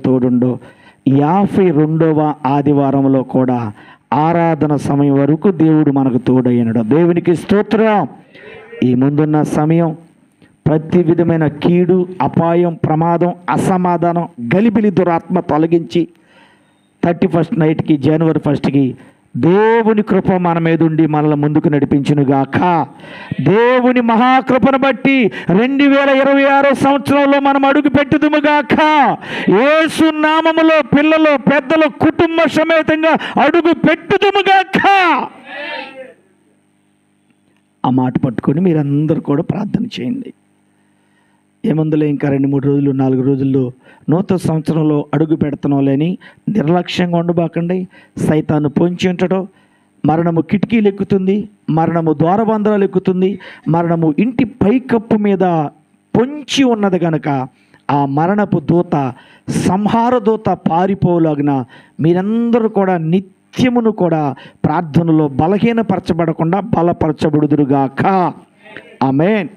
తోడుండో 52వ ఆదివారంలో కూడా ఆరాధన సమయం వరకు దేవుడు మనకు తోడయ్యనడు. దేవునికి స్తోత్రం. ఈ ముందున్న సమయం ప్రతి విధమైన కీడు, అపాయం, ప్రమాదం, అసమాధానం, గలిబిలి, దురాత్మ తొలగించి 31st నైట్కి జనవరి 1కి దేవుని కృప మన మీద ఉండి మనల్ని ముందుకు నడిపించునుగాక. దేవుని మహాకృపను బట్టి 2026 సంవత్సరంలో మనం అడుగు పెట్టుదుముగాక. యేసు నామములో పిల్లలు, పెద్దలు, కుటుంబ సమేతంగా అడుగు పెట్టుదుముగాక. ఆ మాట పట్టుకొని మీరందరూ కూడా ప్రార్థన చేయండి. ఏమందులో ఇంకా 2-3 రోజులు, 4 రోజుల్లో నూతన సంవత్సరంలో అడుగు పెడుతున్నాలని నిర్లక్ష్యంగా ఉండబాకండి. సైతాను పొంచి ఉంటడో, మరణము కిటికీలు ఎక్కుతుంది, మరణము ద్వారబంధరాలు ఎక్కుతుంది, మరణము ఇంటి పైకప్పు మీద పొంచి ఉన్నది కనుక ఆ మరణపు దూత, సంహార దూత పారిపోలాగిన మీరందరూ కూడా నిత్యమును కూడా ప్రార్థనలో బలహీనపరచబడకుండా బలపరచబడుదురుగాక. ఆమేన్.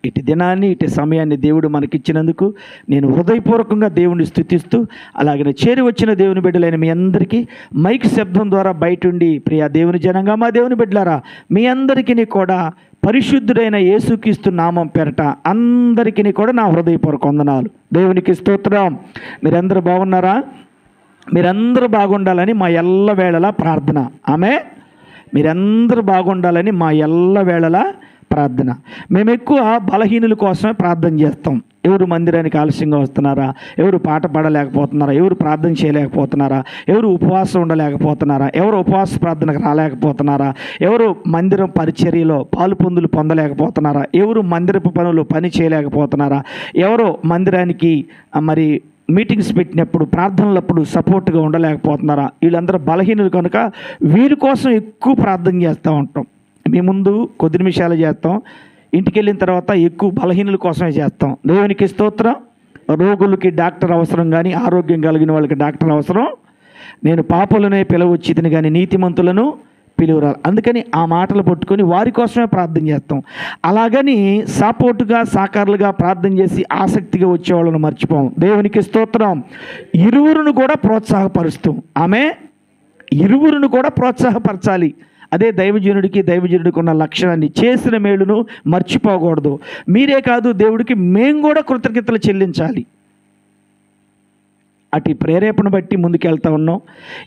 ఇటు దినాన్ని, ఇటు సమయాన్ని దేవుడు మనకిచ్చినందుకు నేను హృదయపూర్వకంగా దేవుని స్తుతిస్తూ, అలాగే చేరి వచ్చిన దేవుని బిడ్డలైన మీ అందరికీ మైక్ శబ్దం ద్వారా బయటుండి, ప్రియా దేవుని జనంగా, మా దేవుని బిడ్డలారా, మీ అందరికీ కూడా పరిశుద్ధుడైన యేసుక్రీస్తు నామం పేరట అందరికీ కూడా నా హృదయపూర్వక వందనాలు. దేవునికి స్తోత్రం. మీరందరూ బాగున్నారా? మీరందరూ బాగుండాలని మా ఎల్ల వేళలా ప్రార్థన. ఆమె మీరందరూ బాగుండాలని మా ఎల్ల వేళలా ప్రార్థన. మేము ఎక్కువ బలహీనుల కోసమే ప్రార్థన చేస్తాం. ఎవరు మందిరానికి ఆలస్యంగా వస్తున్నారా, ఎవరు పాట పాడలేకపోతున్నారా, ఎవరు ప్రార్థన చేయలేకపోతున్నారా, ఎవరు ఉపవాసం ఉండలేకపోతున్నారా, ఎవరు ఉపవాస ప్రార్థనకు రాలేకపోతున్నారా, ఎవరు మందిరం పరిచర్యలో పాలు పొందులు పొందలేకపోతున్నారా, ఎవరు మందిరపు పనులు పని చేయలేకపోతున్నారా, ఎవరు మందిరానికి మరి మీటింగ్స్ పెట్టినప్పుడు, ప్రార్థనలప్పుడు సపోర్ట్గా ఉండలేకపోతున్నారా, వీళ్ళందరూ బలహీనులు కనుక వీరి కోసం ఎక్కువ ప్రార్థన చేస్తూ ఉంటాం. మీ ముందు కొద్ది నిమిషాలు చేస్తాం, ఇంటికి వెళ్ళిన తర్వాత ఎక్కువ బలహీనుల కోసమే చేస్తాం. దేవునికి స్తోత్రం. రోగులకి డాక్టర్ అవసరం, కానీ ఆరోగ్యం కలిగిన వాళ్ళకి డాక్టర్ అవసరం. నేను పాపులనే పిలవచ్చితిని కానీ నీతిమంతులను పిలువరాలి. అందుకని ఆ మాటలు పట్టుకొని వారి కోసమే ప్రార్థన చేస్తాం. అలాగని సపోర్టుగా, సాకారులుగా ప్రార్థన చేసి ఆసక్తిగా వచ్చేవాళ్ళను మర్చిపోం. దేవునికి స్తోత్రం. ఇరువురును కూడా ప్రోత్సాహపరుస్తాం. ఆమె ఇరువురును కూడా ప్రోత్సాహపరచాలి. అదే దైవజనుడికి ఉన్న లక్షణాన్ని. చేసిన మేలును మర్చిపోకూడదు. మీరే కాదు, దేవుడికి మేము కూడా కృతజ్ఞతలు చెల్లించాలి. అటు ప్రేరేపణ బట్టి ముందుకెళ్తా ఉన్నాం.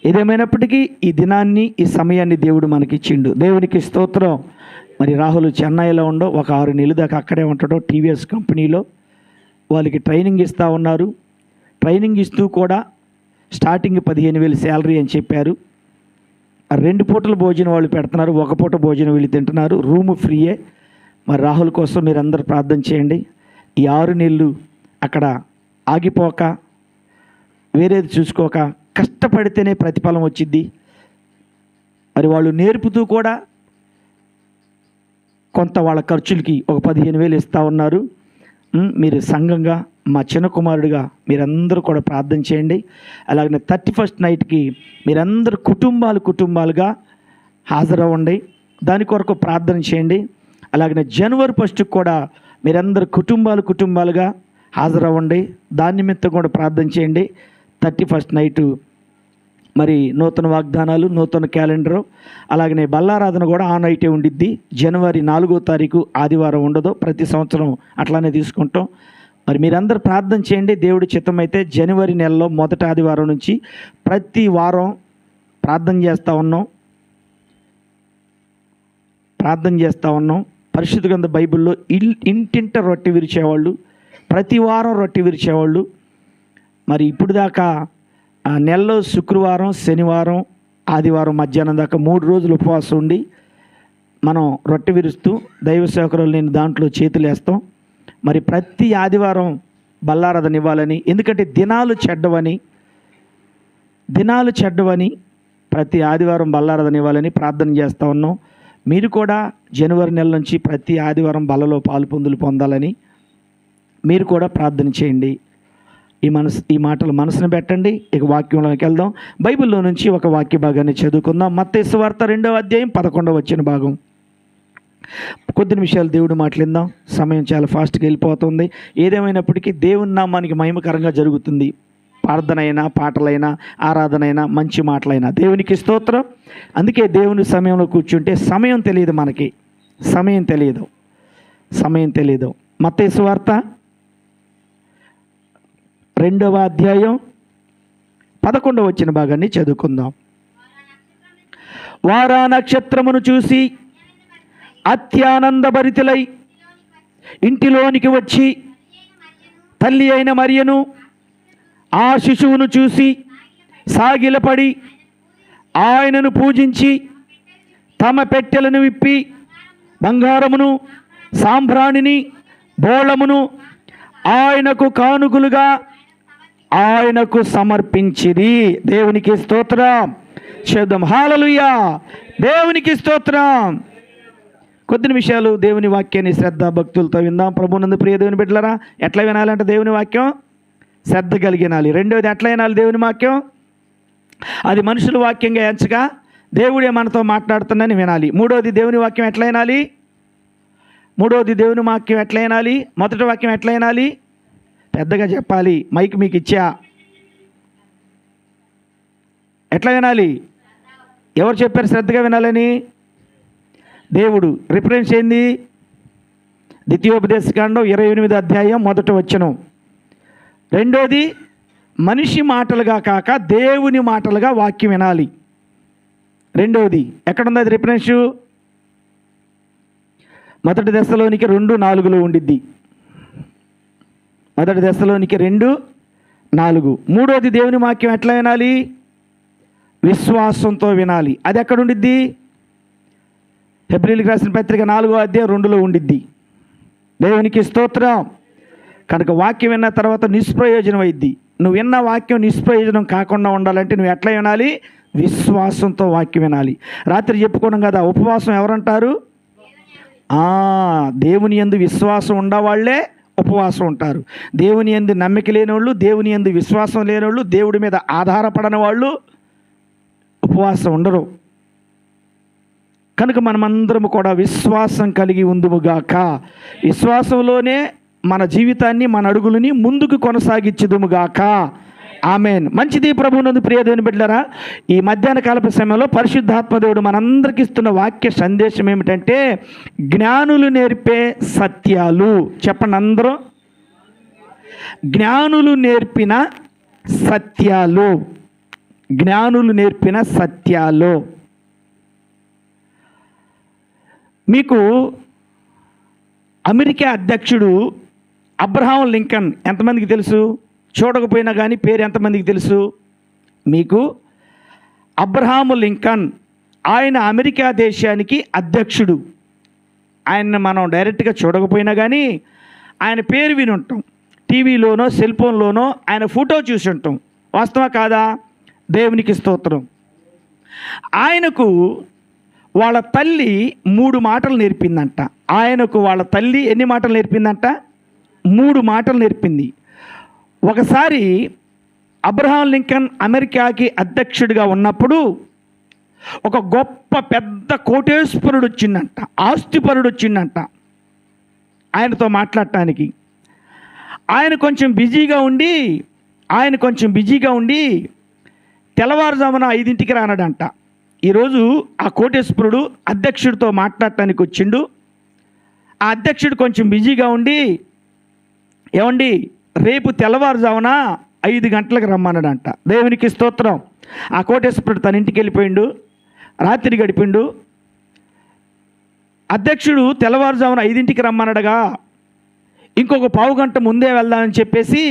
ఏదేమైనప్పటికీ ఈ దినాన్ని, ఈ సమయాన్ని దేవుడు మనకిచ్చిండు. దేవునికి స్తోత్రం. మరి రాహుల్ చెన్నైలో ఉండో, ఒక 6 నెలల దాకా అక్కడే ఉంటాడో టీవీఎస్ కంపెనీలో. వాళ్ళకి ట్రైనింగ్ ఇస్తూ ఉన్నారు. ట్రైనింగ్ ఇస్తూ కూడా స్టార్టింగ్ 15,000 శాలరీ అని చెప్పారు. 2 పూటల భోజనం వాళ్ళు పెడుతున్నారు, 1 పూట భోజనం వీళ్ళు తింటున్నారు, రూము ఫ్రీయే. మరి రాహుల్ కోసం మీరు అందరూ ప్రార్థన చేయండి. ఈ 6 నెలలు అక్కడ ఆగిపోక, వేరేది చూసుకోక, కష్టపడితేనే ప్రతిఫలం వచ్చిద్ది. మరి వాళ్ళు నేర్పుతూ కూడా కొంత వాళ్ళ ఖర్చులకి ఒక 15,000 ఇస్తూ ఉన్నారు. మీరు సంఘంగా, మా చిన్న కుమారుడిగా మీరందరూ కూడా ప్రార్థన చేయండి. అలాగే 31st నైట్కి మీరందరూ కుటుంబాలుగా హాజరవ్వండి. దాని కొరకు ప్రార్థన చేయండి. అలాగే జనవరి 1కి కూడా మీరందరూ కుటుంబాలుగా హాజరవ్వండి. దాని నిమిత్తం కూడా ప్రార్థన చేయండి. 31st నైటు మరి నూతన వాగ్దానాలు, నూతన క్యాలెండరు, అలాగనే బల్లారాధన కూడా ఆ నైటే ఉండిద్ది. జనవరి 4వ తారీఖు ఆదివారం ఉండదు. ప్రతి సంవత్సరం అట్లానే తీసుకుంటాం. మరి మీరందరూ ప్రార్థన చేయండి. దేవుడి చిత్తమైతే జనవరి నెలలో మొదటి ఆదివారం నుంచి ప్రతి వారం ప్రార్థన చేస్తూ ఉన్నాం. పరిశుద్ధ గ్రంథ బైబిల్లో ఇంటింట రొట్టె విరిచేవాళ్ళు, ప్రతి వారం రొట్టె విరిచేవాళ్ళు. మరి ఇప్పుడు దాకా నెలలో శుక్రవారం, శనివారం, ఆదివారం మధ్యాహ్నం దాకా 3 రోజులు ఉపవాసం ఉండి మనం రొట్టె విరుస్తూ దైవ సేవకులు నేను దాంట్లో చేతులు వేస్తాం. మరి ప్రతి ఆదివారం బల్లారాధన ఇవ్వాలని, ఎందుకంటే దినాలు చెడ్డవని ప్రతి ఆదివారం బల్లారాధన ఇవ్వాలని ప్రార్థన చేస్తూ ఉన్నాం. మీరు కూడా జనవరి నెల నుంచి ప్రతి ఆదివారం బల్లలో పాలు పొందాలని మీరు కూడా ప్రార్థన చేయండి. ఈ మాటలు మనసును పెట్టండి. ఇక వాక్యంలోకి వెళ్దాం. బైబిల్లో నుంచి ఒక వాక్య భాగాన్ని చదువుకుందాం. మత్తయి సువార్త 2వ అధ్యాయం 11వ వచన భాగం. కొద్ది నిమిషాలు దేవుడు మాట్లాడిందాం. సమయం చాలా ఫాస్ట్గా వెళ్ళిపోతుంది. ఏదేమైనప్పటికీ దేవుని నామానికి మహిమకరంగా జరుగుతుంది. ప్రార్థనైనా, పాటలైనా, ఆరాధనైనా, మంచి మాటలైనా. దేవునికి స్తోత్రం. అందుకే దేవుని సమయంలో కూర్చుంటే సమయం తెలియదు, మనకి సమయం తెలియదు. మత్తయి సువార్త 2వ అధ్యాయం 11వ వచ్చిన భాగాన్ని చదువుకుందాం. వారా నక్షత్రమును చూసి అత్యానందభరితులై ఇంటిలోనికి వచ్చి తల్లి అయిన మరియను ఆ శిశువును చూసి సాగిలపడి ఆయనను పూజించి తమ పెట్టెలను విప్పి బంగారమును, సాంబ్రాణిని, బోళమును ఆయనకు కానుకలుగా ఆయనకు సమర్పించిరి. దేవునికి స్తోత్రం. శబ్దం హల్లెలూయా. దేవునికి స్తోత్రం. కొద్ది నిమిషాలు దేవుని వాక్యాన్ని శ్రద్ధ భక్తులతో విందాం. ప్రభునందు ప్రియ దేవుని బిడ్డలారా, ఎట్లా వినాలంటే దేవుని వాక్యం శ్రద్ధ కలిగి వినాలి. రెండవది ఎట్లా వినాలి దేవుని వాక్యం? అది మనుషుల వాక్యంగా ఎంచగా దేవుడే మనతో మాట్లాడుతుందని వినాలి. మూడవది దేవుని వాక్యం ఎట్లా వినాలి? మొదటి వాక్యం ఎట్లా వినాలి? పెద్దగా చెప్పాలి, మైక్ మీకు ఇచ్చా. ఎట్లా వినాలి? ఎవరు చెప్పారు శ్రద్ధగా వినాలని? దేవుడు. రిఫరెన్స్ ఏంది? ద్వితీయోపదేశకాండం 28వ అధ్యాయం 1వ వచనం. రెండోది మనిషి మాటలుగా కాక దేవుని మాటలుగా వాక్యం వినాలి. రెండవది ఎక్కడుంది అది రిఫరెన్సు? 1 దశలోనికి 2:4 ఉండిద్ది. 1 దశలోనికి 2:4. మూడోది దేవుని వాక్యం ఎట్లా వినాలి? విశ్వాసంతో వినాలి. అది ఎక్కడ ఉండిద్ది? హెబ్రీయులకు రాసిన పత్రిక 4వ అధ్యాయం 2లో ఉండిద్ది. దేవునికి స్తోత్రం. కనుక వాక్యం విన్న తర్వాత నిష్ప్రయోజనం అయింది. నువ్వు విన్న వాక్యం నిష్ప్రయోజనం కాకుండా ఉండాలంటే నువ్వు ఎట్లా వినాలి? విశ్వాసంతో వాక్యం వినాలి. రాత్రి చెప్పుకోవడం కదా, ఉపవాసం ఎవరంటారు? దేవుని యందు విశ్వాసం ఉండవాళ్లే ఉపవాసం ఉంటారు. దేవుని యందు నమ్మిక లేనివాళ్ళు, దేవుని యందు విశ్వాసం లేనివాళ్ళు, దేవుడి మీద ఆధారపడని వాళ్ళు ఉపవాసం ఉండరు. కనుక మనమందరము కూడా విశ్వాసం కలిగి ఉందుముగాక. విశ్వాసంలోనే మన జీవితాన్ని, మన అడుగులని ముందుకు కొనసాగించుదుముగాక. ఆమెన్. మంచిది. ప్రభువునందు ప్రియ దేవుని బిడ్డలారా, ఈ మధ్యాహ్న కాలపు సమయంలో పరిశుద్ధాత్మ దేవుడు మనందరికి ఇస్తున్న వాక్య సందేశం ఏమిటంటే జ్ఞానులు నేర్పే సత్యాలు. చెప్పండి అందరూ. జ్ఞానులు నేర్పిన సత్యాలు. జ్ఞానులు నేర్పిన సత్యాలు. మీకు అమెరికా అధ్యక్షుడు అబ్రహాం లింకన్ ఎంతమందికి తెలుసు? చూడకపోయినా కానీ పేరు ఎంతమందికి తెలుసు? మీకు అబ్రహాము లింకన్, ఆయన అమెరికా దేశానికి అధ్యక్షుడు. ఆయన్ని మనం డైరెక్ట్గా చూడకపోయినా కానీ ఆయన పేరు విని ఉంటాం. టీవీలోనో సెల్ ఫోన్లోనో ఆయన ఫోటో చూసి ఉంటాం. వాస్తవా కాదా? దేవునికి స్తోత్రం. ఆయనకు వాళ్ళ తల్లి 3 మాటలు నేర్పిందంట. ఆయనకు వాళ్ళ తల్లి ఎన్ని మాటలు నేర్పిందంట? 3 మాటలు నేర్పింది. ఒకసారి అబ్రహాం లింకన్ అమెరికాకి అధ్యక్షుడిగా ఉన్నప్పుడు ఒక గొప్ప పెద్ద కోటేశ్వరుడు వచ్చిందంట, ఆస్తిపరుడు వచ్చిందంట ఆయనతో మాట్లాడటానికి. ఆయన కొంచెం బిజీగా ఉండి తెల్లవారుజామున 5ంటికి రానడంట. ఈరోజు ఆ కోటేశ్వరుడు అధ్యక్షుడితో మాట్లాడటానికి వచ్చిండు. ఆ అధ్యక్షుడు కొంచెం బిజీగా ఉండి, ఏమండి రేపు తెల్లవారుజామున 5 గంటలకు రమ్మన్నాడంట. దేవునికి స్తోత్రం. ఆ కోటేశ్వరుడు తన ఇంటికి వెళ్ళిపోయిండు, రాత్రి గడిపిండు. అధ్యక్షుడు తెల్లవారుజామున 5ంటికి రమ్మన్నాడుగా, ఇంకొక పావు గంట ముందే వెళ్దామని చెప్పేసి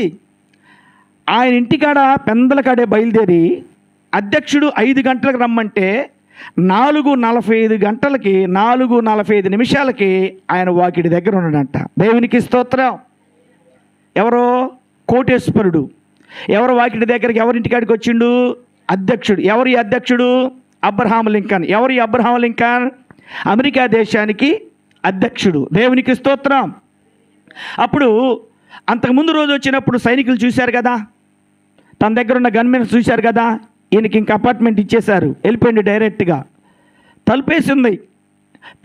ఆయన ఇంటికాడ పెందలకాడే బయలుదేరి అధ్యక్షుడు 5 గంటలకు రమ్మంటే 4:45 గంటలకి 4:45 నిమిషాలకి ఆయన వాకిడి దగ్గర ఉన్నాడంట. దేవునికి స్తోత్రం. ఎవరో కోటేశ్వరుడు. ఎవరు వాకిడి దగ్గరికి, ఎవరింటికాడికి వచ్చిండు? అధ్యక్షుడు. ఎవరు ఈ అధ్యక్షుడు? Abraham Lincoln. ఎవరు ఈ అబ్రహాం లింకన్? అమెరికా దేశానికి అధ్యక్షుడు. దేవునికి స్తోత్రం. అప్పుడు అంతకుముందు రోజు వచ్చినప్పుడు సైనికులు చూశారు కదా, తన దగ్గర ఉన్న గన్మెన్స్ చూశారు కదా, ఈయనకి ఇంక అపార్ట్మెంట్ ఇచ్చేశారు, వెళ్ళిపోయింది డైరెక్ట్గా.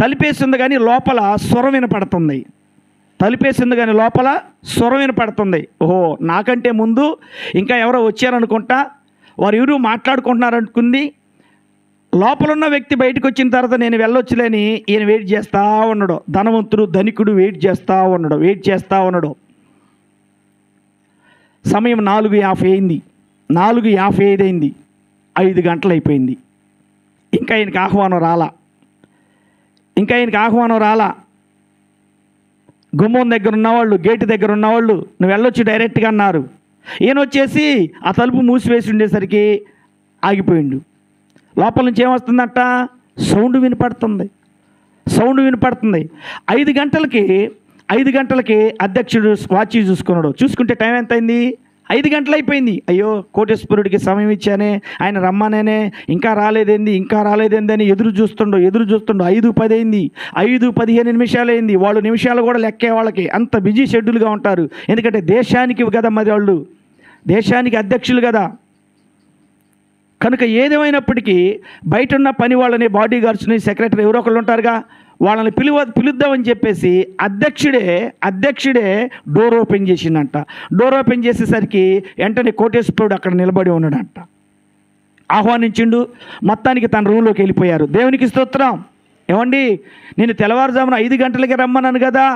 తలుపేసింది కానీ లోపల స్వరం వినపడుతుంది. తలుపేసింది కానీ లోపల స్వరం వినపడుతుంది. ఓహో, నాకంటే ముందు ఇంకా ఎవరో వచ్చారనుకుంటా, వారు ఎవరు మాట్లాడుకుంటున్నారనుకుంది. లోపల ఉన్న వ్యక్తి బయటకు వచ్చిన తర్వాత నేను వెళ్ళొచ్చులేని ఈయన వెయిట్ చేస్తూ ఉన్నాడు. ధనవంతుడు ధనికుడు వెయిట్ చేస్తూ ఉన్నాడు. సమయం 4:50 అయింది. 4:55 అయింది. 5 గంటలు అయిపోయింది. ఇంకా ఆయనకి ఆహ్వానం రాలా. గుమ్మం దగ్గర ఉన్నవాళ్ళు, గేటు దగ్గర ఉన్నవాళ్ళు నువ్వు వెళ్ళొచ్చు డైరెక్ట్గా అన్నారు. ఈయన వచ్చేసి ఆ తలుపు మూసివేసి ఉండేసరికి ఆగిపోయిండు. లోపల నుంచి ఏమొస్తుందంట? సౌండ్ వినపడుతుంది. 5 గంటలకి అధ్యక్షుడు వాచి చూసుకుంటే టైం ఎంత అయింది? 5 గంటలు అయిపోయింది. అయ్యో, కోటేశ్వరుడికి సమయం ఇచ్చానే, ఆయన రమ్మనేనే, ఇంకా రాలేదేంది అని ఎదురు చూస్తుండో 5:10 అయింది. 5:15 నిమిషాలు అయింది. వాళ్ళు నిమిషాలు కూడా లెక్కే, వాళ్ళకి అంత బిజీ షెడ్యూల్గా ఉంటారు. ఎందుకంటే దేశానికి కదా మరి, వాళ్ళు దేశానికి అధ్యక్షులు కదా. కనుక ఏదేమైనప్పటికీ బయట ఉన్న పని వాళ్ళని, బాడీ గార్డ్స్ని, సెక్రటరీ ఎవరో ఒకళ్ళు ఉంటారుగా, వాళ్ళని పిలుద్దామని చెప్పేసి అధ్యక్షుడే డోర్ ఓపెన్ చేసిందంట. డోర్ ఓపెన్ చేసేసరికి వెంటనే కోటేశ్వరుడు అక్కడ నిలబడి ఉన్నాడంట. ఆహ్వానించిండు. మొత్తానికి తన రూమ్లోకి వెళ్ళిపోయారు. దేవునికి స్తోత్రం. ఏమండి, నేను తెల్లవారుజామున 5 గంటలకి రమ్మన్నాను కదా,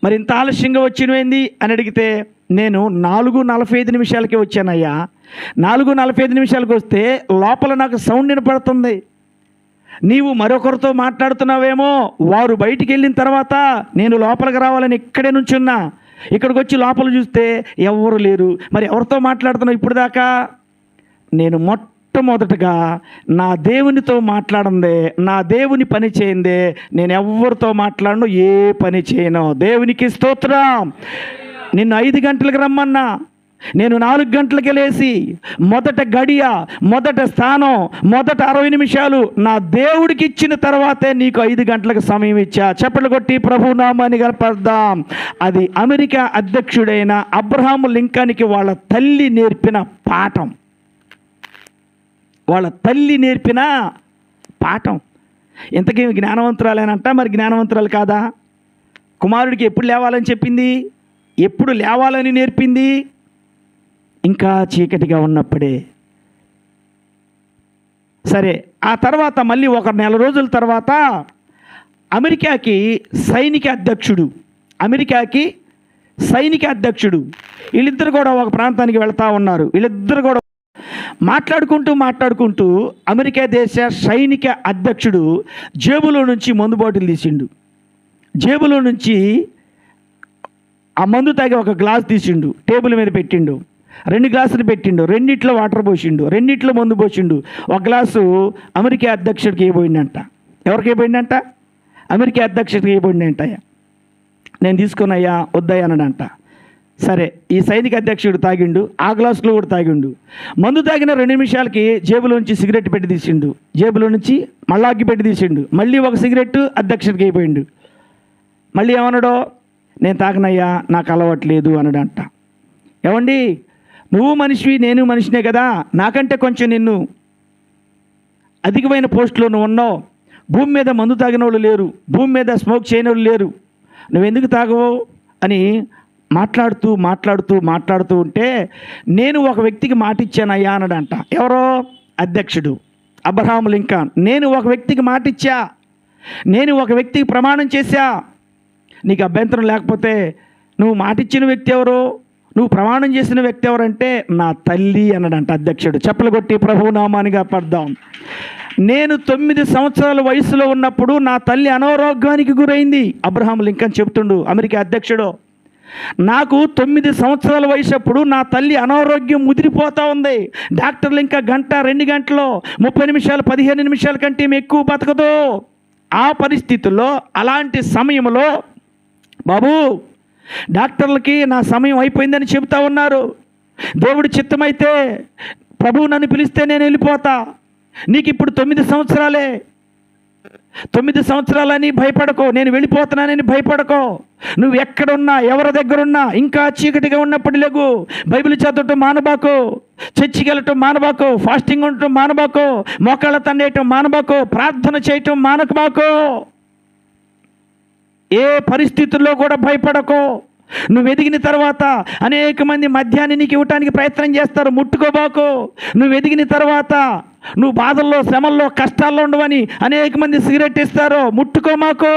మరి ఇంత ఆలస్యంగా వచ్చినవేంది అని అడిగితే, నేను 4:45 నిమిషాలకి వచ్చానయ్యా. 4:45 నిమిషాలకు వస్తే లోపల నాకు సౌండ్ వినపడుతుంది. నీవు మరొకరితో మాట్లాడుతున్నావేమో, వారు బయటికి వెళ్ళిన తర్వాత నేను లోపలికి రావాలని ఇక్కడే నుంచున్నా. ఇక్కడికి వచ్చి లోపల చూస్తే ఎవరు లేరు. మరి ఎవరితో మాట్లాడుతున్నావు ఇప్పుడు దాకా? నేను మొట్టమొదటగా నా దేవునితో మాట్లాడందే, నా దేవుని పని చేయందే, నేను ఎవరితో మాట్లాడను, ఏ పని చేయను. దేవునికి స్తోత్రం. నిన్ను 5 గంటలకు రమ్మన్నా, నేను 4 గంటలకి లేచి మొదట గడియ, మొదట స్థానం, మొదట 60 నిమిషాలు నా దేవుడికి ఇచ్చిన తర్వాతే నీకు 5 గంటలకు సమయం ఇచ్చా. చప్పట్లు కొట్టి ప్రభు నామాన్ని గనపడదాం. అది అమెరికా అధ్యక్షుడైన అబ్రహాం లింకన్కి వాళ్ళ తల్లి నేర్పిన పాఠం. ఇంతకీ జ్ఞానవంతురాలేనంట. మరి జ్ఞానవంతురాలు కాదా? కుమారుడికి ఎప్పుడు లేవాలని చెప్పింది, ఎప్పుడు లేవాలని నేర్పింది? ఇంకా చీకటిగా ఉన్నప్పుడే. సరే, ఆ తర్వాత మళ్ళీ 1 నెల రోజుల తర్వాత అమెరికాకి సైనిక అధ్యక్షుడు వీళ్ళిద్దరు కూడా ఒక ప్రాంతానికి వెళ్తూ ఉన్నారు. వీళ్ళిద్దరు కూడా మాట్లాడుకుంటూ అమెరికా దేశ సైనిక అధ్యక్షుడు జేబులో నుంచి మందు బాటిల్ తీసిండు. జేబులో నుంచి ఆ మందు తాగి ఒక గ్లాస్ తీసిండు, టేబుల్ మీద పెట్టిండు. 2 గ్లాసులు పెట్టిండు, 2 వాటర్ పోసిండు, 2 మందు పోసిండు. ఒక గ్లాసు అమెరికా అధ్యక్షుడికి ఇవ్వబోయిందంట. ఎవరికి ఇవ్వబోయిందంట? అమెరికా అధ్యక్షుడికి ఇవ్వబోయిందంట. నేను తీసుకున్నాయ్యా వద్దయ్యా అన్నాడంట. సరే, ఈ సైనిక అధ్యక్షుడు తాగిండు, ఆ గ్లాసులో కూడా తాగిండు. మందు తాగిన 2 నిమిషాలకి జేబులోంచి సిగరెట్ పెట్టి తీసిండు, జేబులో నుంచి మళ్ళా అగ్గి పెట్టి తీసిండు, మళ్ళీ ఒక సిగరెట్ అధ్యక్షుడికి అయిపోయిండు. మళ్ళీ ఏమన్నాడో, నేను తాగనయ్యా, నాకు అలవాట్లేదు అన్నాడంట. ఏమండి, నువ్వు మనిషివి, నేను మనిషినే కదా, నాకంటే కొంచెం నిన్ను అధికమైన పోస్టులో నువ్వు ఉన్నావు. భూమి మీద మందు తాగిన వాళ్ళు లేరు, భూమి మీద స్మోక్ చేయని వాళ్ళు లేరు, నువ్వెందుకు తాగవు అని మాట్లాడుతూ ఉంటే, నేను ఒక వ్యక్తికి మాట ఇచ్చానయ్యా అన్నాడంట. ఎవరో? అధ్యక్షుడు అబ్రహాం లింకన్. నేను ఒక వ్యక్తికి మాట ఇచ్చా, నేను ఒక వ్యక్తికి ప్రమాణం చేశా. నీకు అభ్యంతరం లేకపోతే నువ్వు మాటిచ్చిన వ్యక్తి ఎవరు, నువ్వు ప్రమాణం చేసిన వ్యక్తి ఎవరంటే నా తల్లి అన్నాడంట అధ్యక్షుడు. చప్పలు కొట్టి ప్రభువు నామానిగా పడదాం. నేను 9 సంవత్సరాల వయసులో ఉన్నప్పుడు నా తల్లి అనారోగ్యానికి గురైంది. అబ్రహాం లింకన్ చెప్తుండు, అమెరికా అధ్యక్షుడు. నాకు 9 సంవత్సరాల వయసు అప్పుడు నా తల్లి అనారోగ్యం ముదిరిపోతూ ఉంది. డాక్టర్లు ఇంకా గంట 2 గంటలో 30 నిమిషాలు 15 నిమిషాల కంటే ఎక్కువ బతకదు. ఆ పరిస్థితుల్లో, అలాంటి సమయంలో బాబు డాక్టర్లకి నా సమయం అయిపోయిందని చెబుతా ఉన్నారు. దేవుడి చిత్తమైతే ప్రభువు నన్ను పిలిస్తే నేను వెళ్ళిపోతా. నీకు ఇప్పుడు 9 సంవత్సరాలే. 9 సంవత్సరాలని భయపడకో, నేను వెళ్ళిపోతున్నానని భయపడకో. నువ్వు ఎక్కడున్నా, ఎవరి దగ్గరున్నా, ఇంకా చీకటిగా ఉన్నప్పుడు లేగు. బైబిల్ చదవటం మానబాకు, చర్చికి వెళ్ళటం మానబాకు, ఫాస్టింగ్ ఉండటం మానబాకు, మోకాళ్ళ తండేయటం మానబాకు, ప్రార్థన చేయటం మానకబాకు. ఏ పరిస్థితుల్లో కూడా భయపడకో. నువ్వు ఎదిగిన తర్వాత అనేక మంది మద్యాన్ని నీకు ఇవ్వటానికి ప్రయత్నం చేస్తారు, ముట్టుకోబాకు. నువ్వు ఎదిగిన తర్వాత నువ్వు బాధల్లో, శ్రమల్లో, కష్టాల్లో ఉండవని అనేక మంది సిగరెట్ ఇస్తారు, ముట్టుకోమాకు.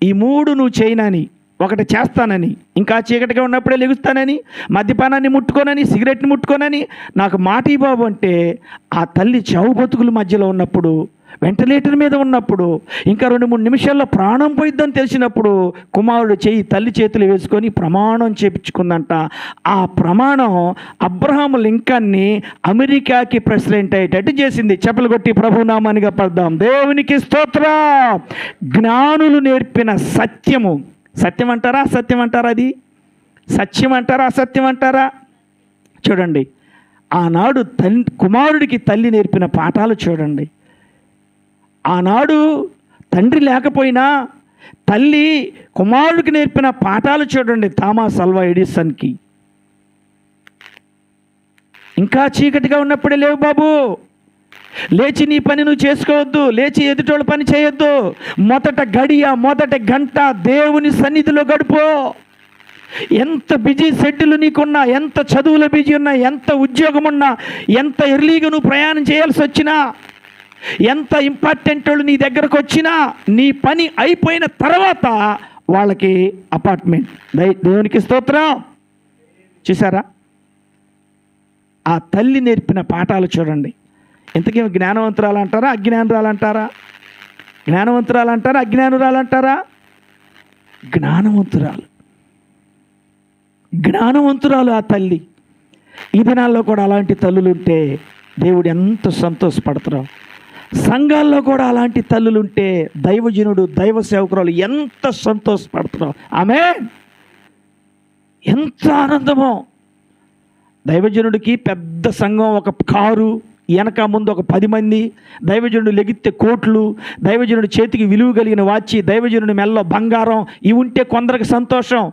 ఈ మూడు నువ్వు చేయనని, ఒకటి చేస్తానని, ఇంకా చీకటిగా ఉన్నప్పుడే లెగుస్తానని, మద్యపానాన్ని ముట్టుకోనని, సిగరెట్ని ముట్టుకోనని నాకు మాట ఈ బాబు అంటే, ఆ తల్లి చావు బతుకుల మధ్యలో ఉన్నప్పుడు, వెంటిలేటర్ మీద ఉన్నప్పుడు, ఇంకా 2-3 నిమిషాల్లో ప్రాణం పోయిద్దని తెలిసినప్పుడు కుమారుడు తల్లి చేతులు వేసుకొని ప్రమాణం చేపించుకుందంట. ఆ ప్రమాణం అబ్రహాము లింకన్ని అమెరికాకి ప్రెసిడెంట్ అయ్యేటట్టు చేసింది. చెప్పులు కొట్టి ప్రభునామానిగా పడదాం. దేవునికి స్తోత్రం. జ్ఞానులు నేర్పిన సత్యము. సత్యం అంటారా అసత్యం అంటారా? అది సత్యం అంటారా అసత్యం అంటారా? చూడండి, ఆనాడు కుమారుడికి తల్లి నేర్పిన పాఠాలు చూడండి. ఆనాడు తండ్రి లేకపోయినా తల్లి కుమారుడికి నేర్పిన పాఠాలు చూడండి. థామస్ అల్వా ఎడిసన్కి, ఇంకా చీకటిగా ఉన్నప్పుడే లేవు బాబు, లేచి నీ పని నువ్వు చేసుకోవద్దు, లేచి ఎదుటోళ్ళ పని చేయొద్దు, మొదటి గంట దేవుని సన్నిధిలో గడుపు. ఎంత బిజీ షెడ్యూల్ నీకున్నా, ఎంత చదువులో బిజీ ఉన్నా, ఎంత ఉద్యోగం ఉన్నా, ఎంత ఎర్లీగా నువ్వు ప్రయాణం చేయాల్సి వచ్చినా, ఎంత ఇంపార్టెంట్ వాళ్ళు నీ దగ్గరకు వచ్చినా, నీ పని అయిపోయిన తర్వాత వాళ్ళకి అపార్ట్మెంట్. దేవునికి స్తోత్రం. చూసారా, ఆ తల్లి నేర్పిన పాఠాలు చూడండి. ఇంతకీ జ్ఞానవంతురాలు అంటారా అజ్ఞానురాలు అంటారా? జ్ఞానవంతురాలు అంటారా అజ్ఞానురాలు అంటారా? జ్ఞానవంతురాలు ఆ తల్లి. ఈ దినాల్లో కూడా అలాంటి తల్లులు ఉంటే దేవుడు ఎంత సంతోషపడతారో. సంఘాల్లో కూడా అలాంటి తల్లులుంటే దైవజనుడు, దైవ సేవకురాలు ఎంత సంతోషపడతారో. ఆమేన్. ఎంత ఆనందమో. దైవజనుడికి పెద్ద సంఘం, ఒక కారు, వెనక ముందు ఒక 10 మంది, దైవజనుడు లెగిస్తే కోట్లు, దైవజనుడి చేతికి విలువ కలిగిన వాచి, దైవజనుడి మెల్లో బంగారం, ఇవి ఉంటే కొందరికి సంతోషం.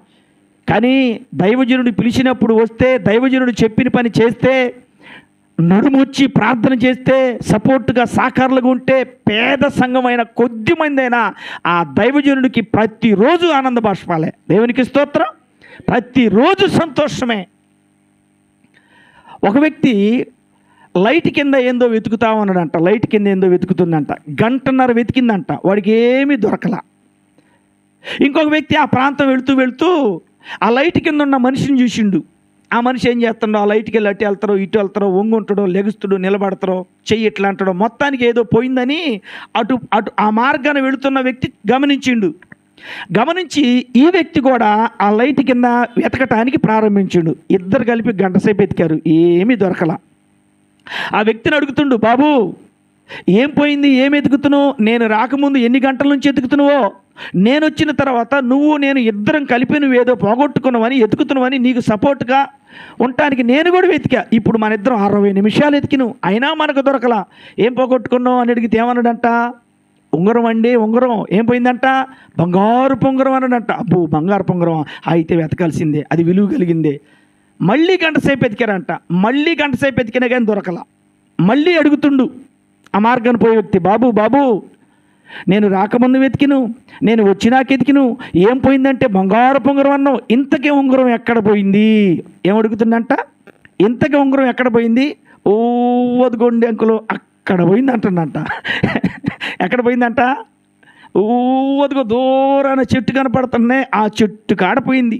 కానీ దైవజనుడు పిలిచినప్పుడు వస్తే, దైవజనుడు చెప్పిన పని చేస్తే, నడుమొచ్చి ప్రార్థన చేస్తే, సపోర్ట్గా సాకారులుగా ఉంటే, పేద సంఘమైన కొద్ది మంది అయినా ఆ దైవజనుడికి ప్రతిరోజు ఆనంద బాష్పాలే. దేవునికి స్తోత్రం. ప్రతిరోజు సంతోషమే. ఒక వ్యక్తి లైట్ కింద ఏందో వెతుకుతా ఉన్నాడంట. లైట్ కింద ఏందో వెతుకుతుందంట. 1.5 గంట వెతికిందంట, వాడికి ఏమీ దొరకలా. ఇంకొక వ్యక్తి ఆ ప్రాంతం వెళుతూ ఆ లైట్ కింద ఉన్న మనిషిని చూసిండు. ఆ మనిషి ఏం చేస్తాడో, ఆ లైట్కి వెళ్ళి అటు వెళ్తారో ఇటు వెళ్తారో, ఒంగుంటాడో లెగుస్తాడో నిలబడతారో, చెయ్యి ఇట్లా అంటాడో, మొత్తానికి ఏదో పోయిందని అటు ఆ మార్గాన్ని వెళుతున్న వ్యక్తి గమనించి ఈ వ్యక్తి కూడా ఆ లైట్ కింద వెతకటానికి ప్రారంభించిండు. ఇద్దరు కలిపి 1 గంట సేపు వెతికారు, ఏమీ దొరకలా. ఆ వ్యక్తిని అడుగుతుండు, బాబు ఏం పోయింది, ఏం వెతుకుతున్నావు? నేను రాకముందు ఎన్ని గంటల నుంచి వెతుకుతున్నావో, నేను వచ్చిన తర్వాత నేను ఇద్దరం కలిపి నువ్వేదో పోగొట్టుకున్నావని, ఎతుకుతున్నావని, నీకు సపోర్ట్గా ఉండటానికి నేను కూడా వెతికా. ఇప్పుడు మన ఇద్దరం 60 నిమిషాలు వెతికినావు, అయినా మనకు దొరకలా. ఏం పోగొట్టుకున్నావు అని అడిగితే ఏమన్నాడంట? ఉంగరం అండి, ఉంగరం. ఏం పోయిందంట? బంగారు పొంగరం అన్నాడంట. అబ్బో, బంగారు పొంగరం అయితే వెతకాల్సిందే, అది విలువ కలిగిందే. మళ్ళీ 1 గంట సేపు వెతికారంట. మళ్ళీ 1 గంట సేపు వెతికినా కానీ దొరకలా. మళ్ళీ అడుగుతుండు ఆ మార్గాన్ని పోయే వ్యక్తి, బాబు నేను రాకముందు వెతికిను, నేను వచ్చినాక వెతికిను, ఏం పోయిందంటే బంగారు పొంగరం అన్నావు, ఇంతకే ఉంగరం ఎక్కడ పోయింది? ఏం అడుగుతుందంట? ఇంతకే ఉంగరం ఎక్కడ పోయింది? ఓ అదిగోండి అంకులు, అక్కడ పోయింది అంటుందంట. ఎక్కడ పోయిందంట? ఓ అదిగో దూరాన చెట్టు కనపడుతున్నాయి, ఆ చెట్టు కాడ పోయింది.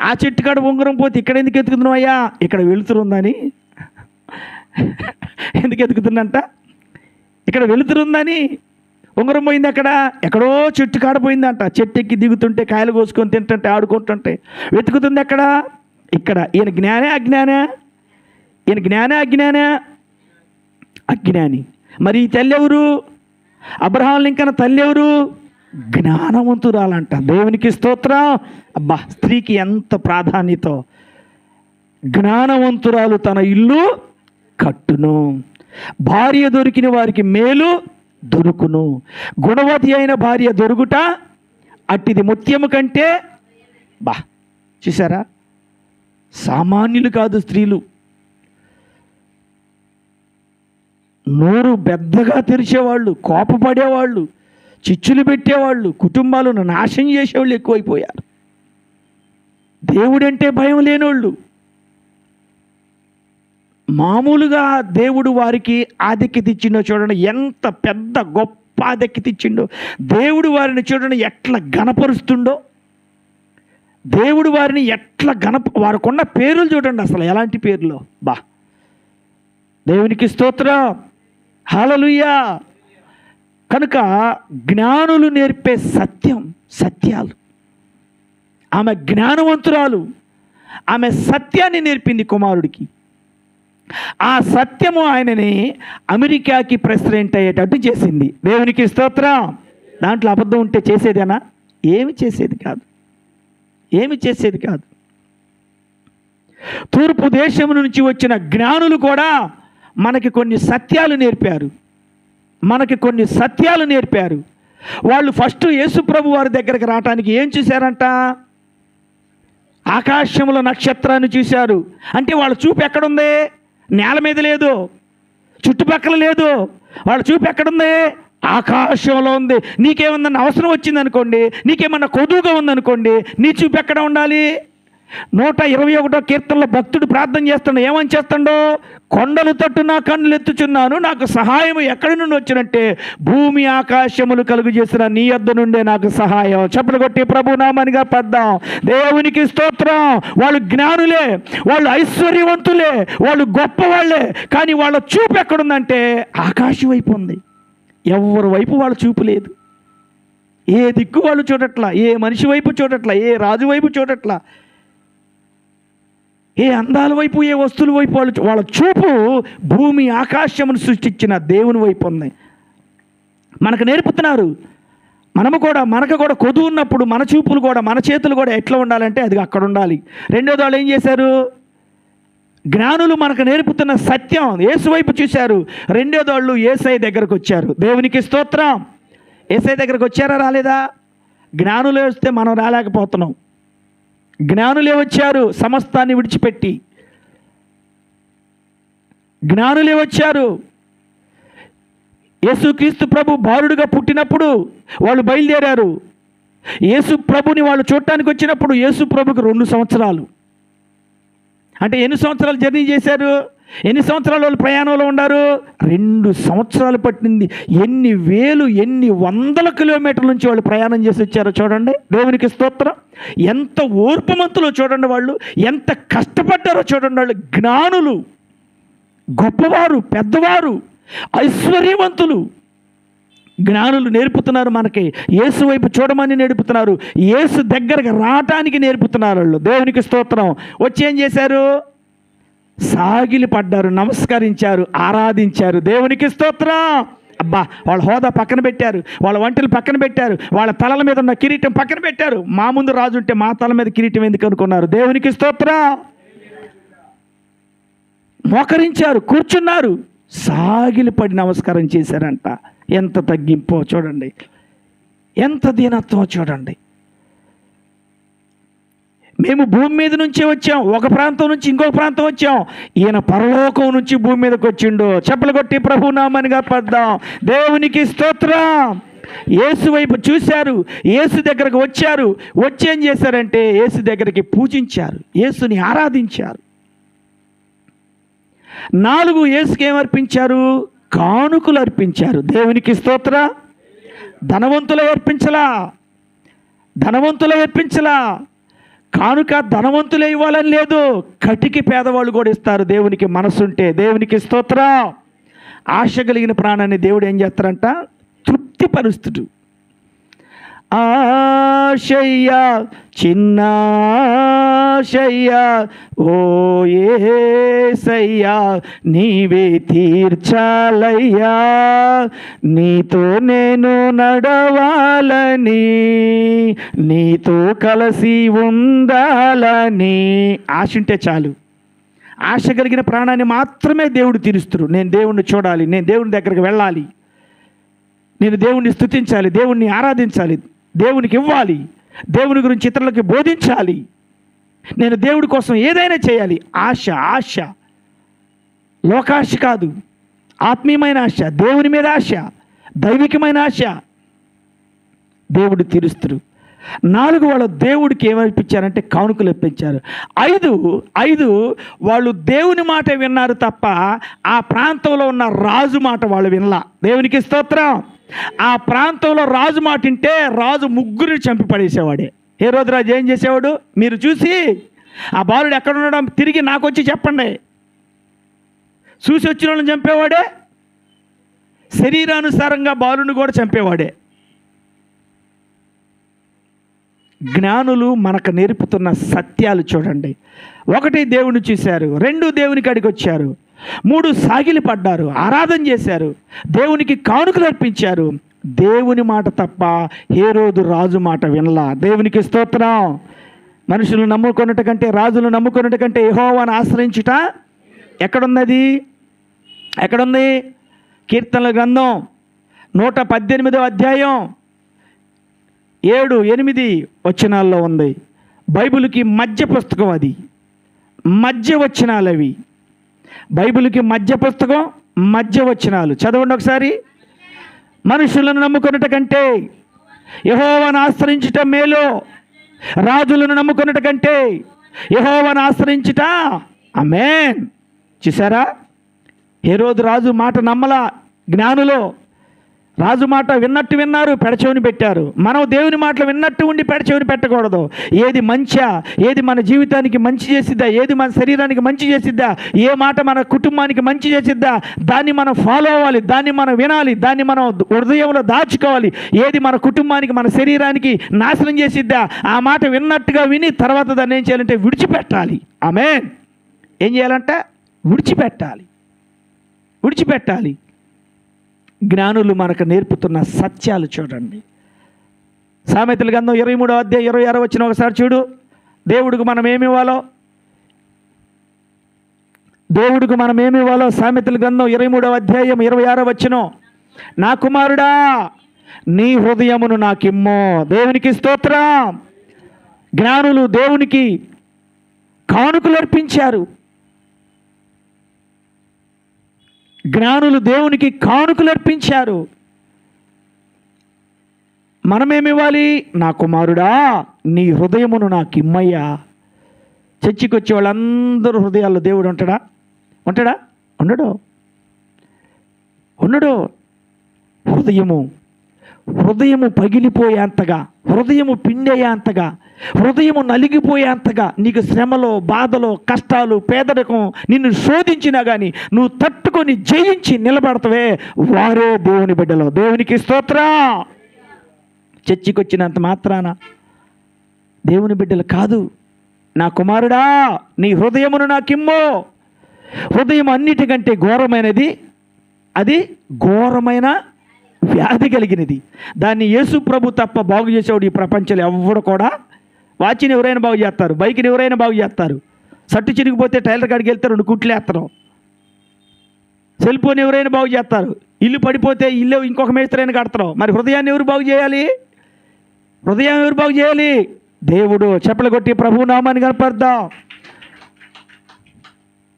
ఆ చెట్టు కాడ ఉంగరం పోతే ఇక్కడ ఎందుకు ఎతుకుతున్నావు అయ్యా? ఇక్కడ వెలుతురుందని. ఎందుకు ఎతుకుతుందంట? ఇక్కడ వెలుతురుందని ఉంగరం పోయింది. ఎక్కడో చెట్టు కాడ పోయిందంట. చెట్టు ఎక్కి దిగుతుంటే, కాయలు కోసుకొని తింటుంటే, ఆడుకుంటుంటే వెతుకుతుంది ఎక్కడ? ఇక్కడ. ఈయన జ్ఞానే అజ్ఞానా? ఈయన జ్ఞానే అజ్ఞానా? అజ్ఞాని. మరి ఈ తల్లి ఎవరు? అబ్రహాం లింకన్ తల్లి ఎవరు? జ్ఞానవంతురాలంట. దేవునికి స్తోత్రం. అబ్బా, స్త్రీకి ఎంత ప్రాధాన్యత. జ్ఞానవంతురాలు తన ఇల్లు కట్టును, భార్య దొరికిన వారికి మేలు దొరుకును, గుణవతి అయిన భార్య దొరుకుట అట్టిది ముత్యము కంటే. బా, చూసారా, సామాన్యులు కాదు స్త్రీలు. నోరు పెద్దగా తెరిచేవాళ్ళు, కోపపడేవాళ్ళు, చిచ్చులు పెట్టేవాళ్ళు, కుటుంబాలను నాశనం చేసేవాళ్ళు ఎక్కువైపోయారు. దేవుడంటే భయం లేనోళ్ళు, మామూలుగా దేవుడు వారికి ఆధిక్యత ఇచ్చిండో చూడండి, ఎంత పెద్ద గొప్ప ఆధిక్యత ఇచ్చిండో. దేవుడు వారిని చూడండి ఎట్లా గణపరుస్తుండో, దేవుడు వారిని ఎట్లా వారికున్న పేర్లు చూడండి, అసలు ఎలాంటి పేర్లు. దేవునికి స్తోత్రం, హల్లెలూయా. కనుక జ్ఞానులు నేర్పే సత్యాలు, ఆమె జ్ఞానవంతురాలు, ఆమె సత్యాన్ని నేర్పింది కుమారుడికి. ఆ సత్యము ఆయనని అమెరికాకి ప్రెసిడెంట్ అయ్యేటట్టు చేసింది. దేవునికి స్తోత్రం. దాంట్లో అబద్ధం ఉంటే చేసేదేనా? ఏమి చేసేది కాదు. తూర్పు దేశం నుంచి వచ్చిన జ్ఞానులు కూడా మనకి కొన్ని సత్యాలు నేర్పారు. వాళ్ళు ఫస్ట్ యేసుప్రభు వారి దగ్గరికి రావటానికి ఏం చూశారంట? ఆకాశంలో నక్షత్రాన్ని చూశారు. అంటే వాళ్ళ చూపు ఎక్కడుంది? నేల మీద లేదు, చుట్టుపక్కల లేదు. వాళ్ళ చూపు ఎక్కడుంది? ఆకాశంలో ఉంది. నీకేమన్నా అవసరం వచ్చిందనుకోండి, నీకేమన్నా కొదువుగా ఉందనుకోండి, నీ చూపు ఎక్కడ ఉండాలి? 121వ కీర్తనలో భక్తుడు ప్రార్థన చేస్తాడు. ఏమని చేస్తాడో? కొండలు తట్టు నా కన్నులు ఎత్తుచున్నాను, నాకు సహాయం ఎక్కడి నుండి వచ్చినట్టే, భూమి ఆకాశములు కలుగు చేసిన నీ యొద్ద నుండే నాకు సహాయం. చప్పలు కొట్టి ప్రభు నామానిగా పద్దాం. దేవునికి స్తోత్రం. వాళ్ళు జ్ఞానులే, వాళ్ళు ఐశ్వర్యవంతులే, వాళ్ళు గొప్పవాళ్లే. కానీ వాళ్ళ చూపు ఎక్కడుందంటే ఆకాశం వైపు ఉంది. ఎవరి వైపు వాళ్ళ చూపు లేదు. ఏ దిక్కు వాళ్ళు చూడట్లా, ఏ మనిషి వైపు చూడట్లా, ఏ రాజు వైపు చూడట్లా, ఏ అందాల వైపు, ఏ వస్తువుల వైపు వాళ్ళ చూపు భూమి ఆకాశమును సృష్టించిన దేవుని వైపు ఉంది. మనకు నేర్పుతున్నారు. మనకు కూడా కొదువు ఉన్నప్పుడు మన చూపులు కూడా, మన చేతులు కూడా ఎట్లా ఉండాలంటే అది అక్కడ ఉండాలి. రెండోది వాళ్ళు ఏం చేశారు? జ్ఞానులు మనకు నేర్పుతున్న సత్యం యేసు వైపు చూశారు. రెండోది వాళ్ళు యేసయ్య దగ్గరకు వచ్చారు. దేవునికి స్తోత్రం. యేసయ్య దగ్గరకు వచ్చారా? రాలేదా? జ్ఞానులే వస్తే మనం రాలేకపోతున్నాం. జ్ఞానులే వచ్చారు సమస్తాన్ని విడిచిపెట్టి. జ్ఞానులే వచ్చారు. యేసుక్రీస్తు ప్రభు బాలుడుగా పుట్టినప్పుడు వాళ్ళు బయలుదేరారు. యేసు ప్రభుని వాళ్ళు చూడటానికి వచ్చినప్పుడు యేసు ప్రభుకి 2 సంవత్సరాలు. అంటే ఎన్ని సంవత్సరాలు జర్నీ చేశారు? ఎన్ని సంవత్సరాలు వాళ్ళు ప్రయాణంలో ఉన్నారు? 2 సంవత్సరాలు పట్టింది. ఎన్ని వేలు, ఎన్ని వందల కిలోమీటర్ల నుంచి వాళ్ళు ప్రయాణం చేసి వచ్చారో చూడండి. దేవునికి స్తోత్రం. ఎంత ఓర్పుమంతులో చూడండి, వాళ్ళు ఎంత కష్టపడ్డారో చూడండి. వాళ్ళు జ్ఞానులు, గొప్పవారు, పెద్దవారు, ఐశ్వర్యవంతులు. జ్ఞానులు నేర్పుతున్నారు మనకి, యేసు వైపు చూడమని నేర్పుతున్నారు, యేసు దగ్గరకు రావటానికి నేర్పుతున్నారు వాళ్ళు. దేవునికి స్తోత్రం. వచ్చి ఏం చేశారు? సాగిలి పడ్డారు, నమస్కరించారు, ఆరాధించారు. దేవునికి స్తోత్రం. అబ్బా, వాళ్ళ హోదా పక్కన పెట్టారు, వాళ్ళ వంటలు పక్కన పెట్టారు, వాళ్ళ తలల మీద ఉన్న కిరీటం పక్కన పెట్టారు. మా ముందు రాజు ఉంటే మా తల మీద కిరీటం ఎందుకు అనుకున్నారు? దేవునికి స్తోత్రం. మోకరించారు, కూర్చున్నారు, సాగిలి పడి నమస్కారం చేశారంట. ఎంత తగ్గింపో చూడండి, ఎంత దీనత్వం చూడండి. మేము భూమి మీద నుంచే వచ్చాం, ఒక ప్రాంతం నుంచి ఇంకొక ప్రాంతం వచ్చాం. ఈయన పరలోకం నుంచి భూమి మీదకి వచ్చిండు. చప్పలు కొట్టి ప్రభు నామనిగా పద్దాం. దేవునికి స్తోత్రం. యేసు వైపు చూశారు, యేసు దగ్గరకు వచ్చారు. వచ్చి ఏం చేశారంటే యేసు దగ్గరికి పూజించారు, యేసుని ఆరాధించారు. 4 యేసుకి ఏమర్పించారు? కానుకలు అర్పించారు. దేవునికి స్తోత్రం. ధనవంతులే అర్పించలా. కానుక ధనవంతులే ఇవ్వాలని లేదు, కటికి పేదవాళ్ళు కూడా ఇస్తారు దేవునికి మనసుంటే. దేవునికి స్తోత్రం. ఆశ కలిగిన ప్రాణాన్ని దేవుడు ఏం చేస్తారంట? తృప్తిపరుస్తుడు. ఆశయ్యా, చిన్న ఆశయ్యా, ఓ యేసయ్యా, నీవే తీర్చాలయ్యా, నీతో నేను నడవాలని, నీతో కలిసి ఉండాలని. ఆశ ఉంటే చాలు. ఆశ కలిగిన ప్రాణాన్ని మాత్రమే దేవుడు తీరుస్తున్నారు. నేను దేవుణ్ణి చూడాలి, నేను దేవుని దగ్గరికి వెళ్ళాలి, నేను దేవుణ్ణి స్తుతించాలి, దేవుణ్ణి ఆరాధించాలి, దేవునికి ఇవ్వాలి, దేవుని గురించి ఇతరులకి బోధించాలి, నేను దేవుడి కోసం ఏదైనా చేయాలి. ఆశ లోకాశ కాదు, ఆత్మీయమైన ఆశ, దేవుని మీద ఆశ, దైవికమైన ఆశ. దేవుడు తీరుస్తారు. 4 వాళ్ళు దేవుడికి ఏమర్పించారంటే కానుకలు ఇప్పించారు. 5 వాళ్ళు దేవుని మాట విన్నారు తప్ప ఆ ప్రాంతంలో ఉన్న రాజు మాట వాళ్ళు వినలా. దేవునికి స్తోత్రం. ఆ ప్రాంతంలో రాజు మాట వింటే రాజు ముగ్గురిని చంపి పడేసేవాడే. హేరోదు రాజు ఏం చేసేవాడు? మీరు చూసి ఆ బాలుడు ఎక్కడ ఉండడం తిరిగి నాకు వచ్చి చెప్పండి. చూసి వచ్చిన వాళ్ళని చంపేవాడే, శరీరానుసారంగా బాలుని కూడా చంపేవాడే. జ్ఞానులు మనకు నేర్పుతున్న సత్యాలు చూడండి. 1 దేవుని చూశారు, 2 దేవుని కాడికి వచ్చారు, 3 సాగిలి పడ్డారు, ఆరాధన చేశారు, దేవునికి కానుకలు అర్పించారు. దేవుని మాట తప్ప హేరోదు రాజు మాట వినలా. దేవునికి స్తోత్రం. మనుషులు నమ్ముకున్నట్టు కంటే, రాజులు నమ్ముకున్నట్టు కంటే యెహోవాను ఆశ్రయించుట ఎక్కడున్నది? ఎక్కడుంది? కీర్తనల గ్రంథం 118వ అధ్యాయం 7-8 వచనాల్లో ఉంది. బైబిల్కి మధ్య పుస్తకం, అది మధ్య వచనాలు. అవి బైబిల్కి మధ్య పుస్తకం, మధ్య వచనాలు. చదవండి ఒకసారి. మనుషులను నమ్ముకున్నట్టు కంటే యెహోవాను ఆశ్రయించుట మేలు, రాజులను నమ్ముకున్నట్టు కంటే యెహోవాను ఆశ్రయించుట. ఆమేన్. చూసారా? హేరోదు రాజు మాట నమ్మలా. జ్ఞానులో రాజు మాట విన్నట్టు విన్నారు, పెడచెవిని పెట్టారు. మనం దేవుని మాటలు విన్నట్టు ఉండి పెడచెవిని పెట్టకూడదు. ఏది మంచా, ఏది మన జీవితానికి మంచి చేసిద్దా, ఏది మన శరీరానికి మంచి చేసిద్దా, ఏ మాట మన కుటుంబానికి మంచి చేసిద్దా, దాన్ని మనం ఫాలో అవ్వాలి, దాన్ని మనం వినాలి, దాన్ని మనం హృదయంలో దాచుకోవాలి. ఏది మన కుటుంబానికి మన శరీరానికి నాశనం చేసిద్దా ఆ మాట విన్నట్టుగా విని తర్వాత దాన్ని ఏం చేయాలంటే విడిచిపెట్టాలి. ఆమేన్. ఏం చేయాలంటే విడిచిపెట్టాలి. జ్ఞానులు మనకు నేర్పుతున్న సత్యాలు చూడండి. సామెతల గ్రంథం 23వ అధ్యాయం 26 వచనం ఒకసారి చూడు. దేవుడికి మనం ఏమి ఇవ్వాలో సామెతల గ్రంథం 23వ అధ్యాయం 26వ వచనం. నా కుమారుడా, నీ హృదయమును నాకిమ్మో. దేవునికి స్తోత్రం. జ్ఞానులు దేవునికి కానుకలు అర్పించారు. మనమేమివ్వాలి? నా కుమారుడా, నీ హృదయమును నాకు ఇమ్మయ్యా. చర్చికి వచ్చే వాళ్ళందరూ హృదయాల్లో దేవుడు ఉంటాడా? ఉండడు. హృదయము పగిలిపోయేంతగా, హృదయము పిండేంతగా, హృదయము నలిగిపోయేంతగా నీకు శ్రమలో, బాధలో, కష్టాలు, పేదరికం నిన్ను శోధించినా కానీ నువ్వు తట్టుకొని జయించి నిలబడతావే, వారే దేవుని బిడ్డలు. దేవునికి స్తోత్రం. చర్చికి వచ్చినంత మాత్రాన దేవుని బిడ్డలు కాదు. నా కుమారుడా, నీ హృదయమును నాకిమ్మో. హృదయం అన్నిటికంటే ఘోరమైనది, అది ఘోరమైన వ్యాధి కలిగినది. దాన్ని యేసు ప్రభు తప్ప బాగు చేసేవాడు ఈ ప్రపంచంలో ఎవడు కూడా. వాచిని ఎవరైనా బాగు చేస్తారు, బైక్ని ఎవరైనా బాగు చేస్తారు, సట్టు చిరిగిపోతే టైలర్ కాడికి వెళ్తారు, 2 కుట్లు వేస్తారు. సెల్ ఫోన్ ఎవరైనా బాగు చేస్తారు, ఇల్లు పడిపోతే ఇల్లు ఇంకొక మేస్త్రైనా కడతారు. మరి హృదయాన్ని ఎవరు బాగు చేయాలి? దేవుడు. చెప్పలు కొట్టి ప్రభు నామాన్ని కనపడదాం.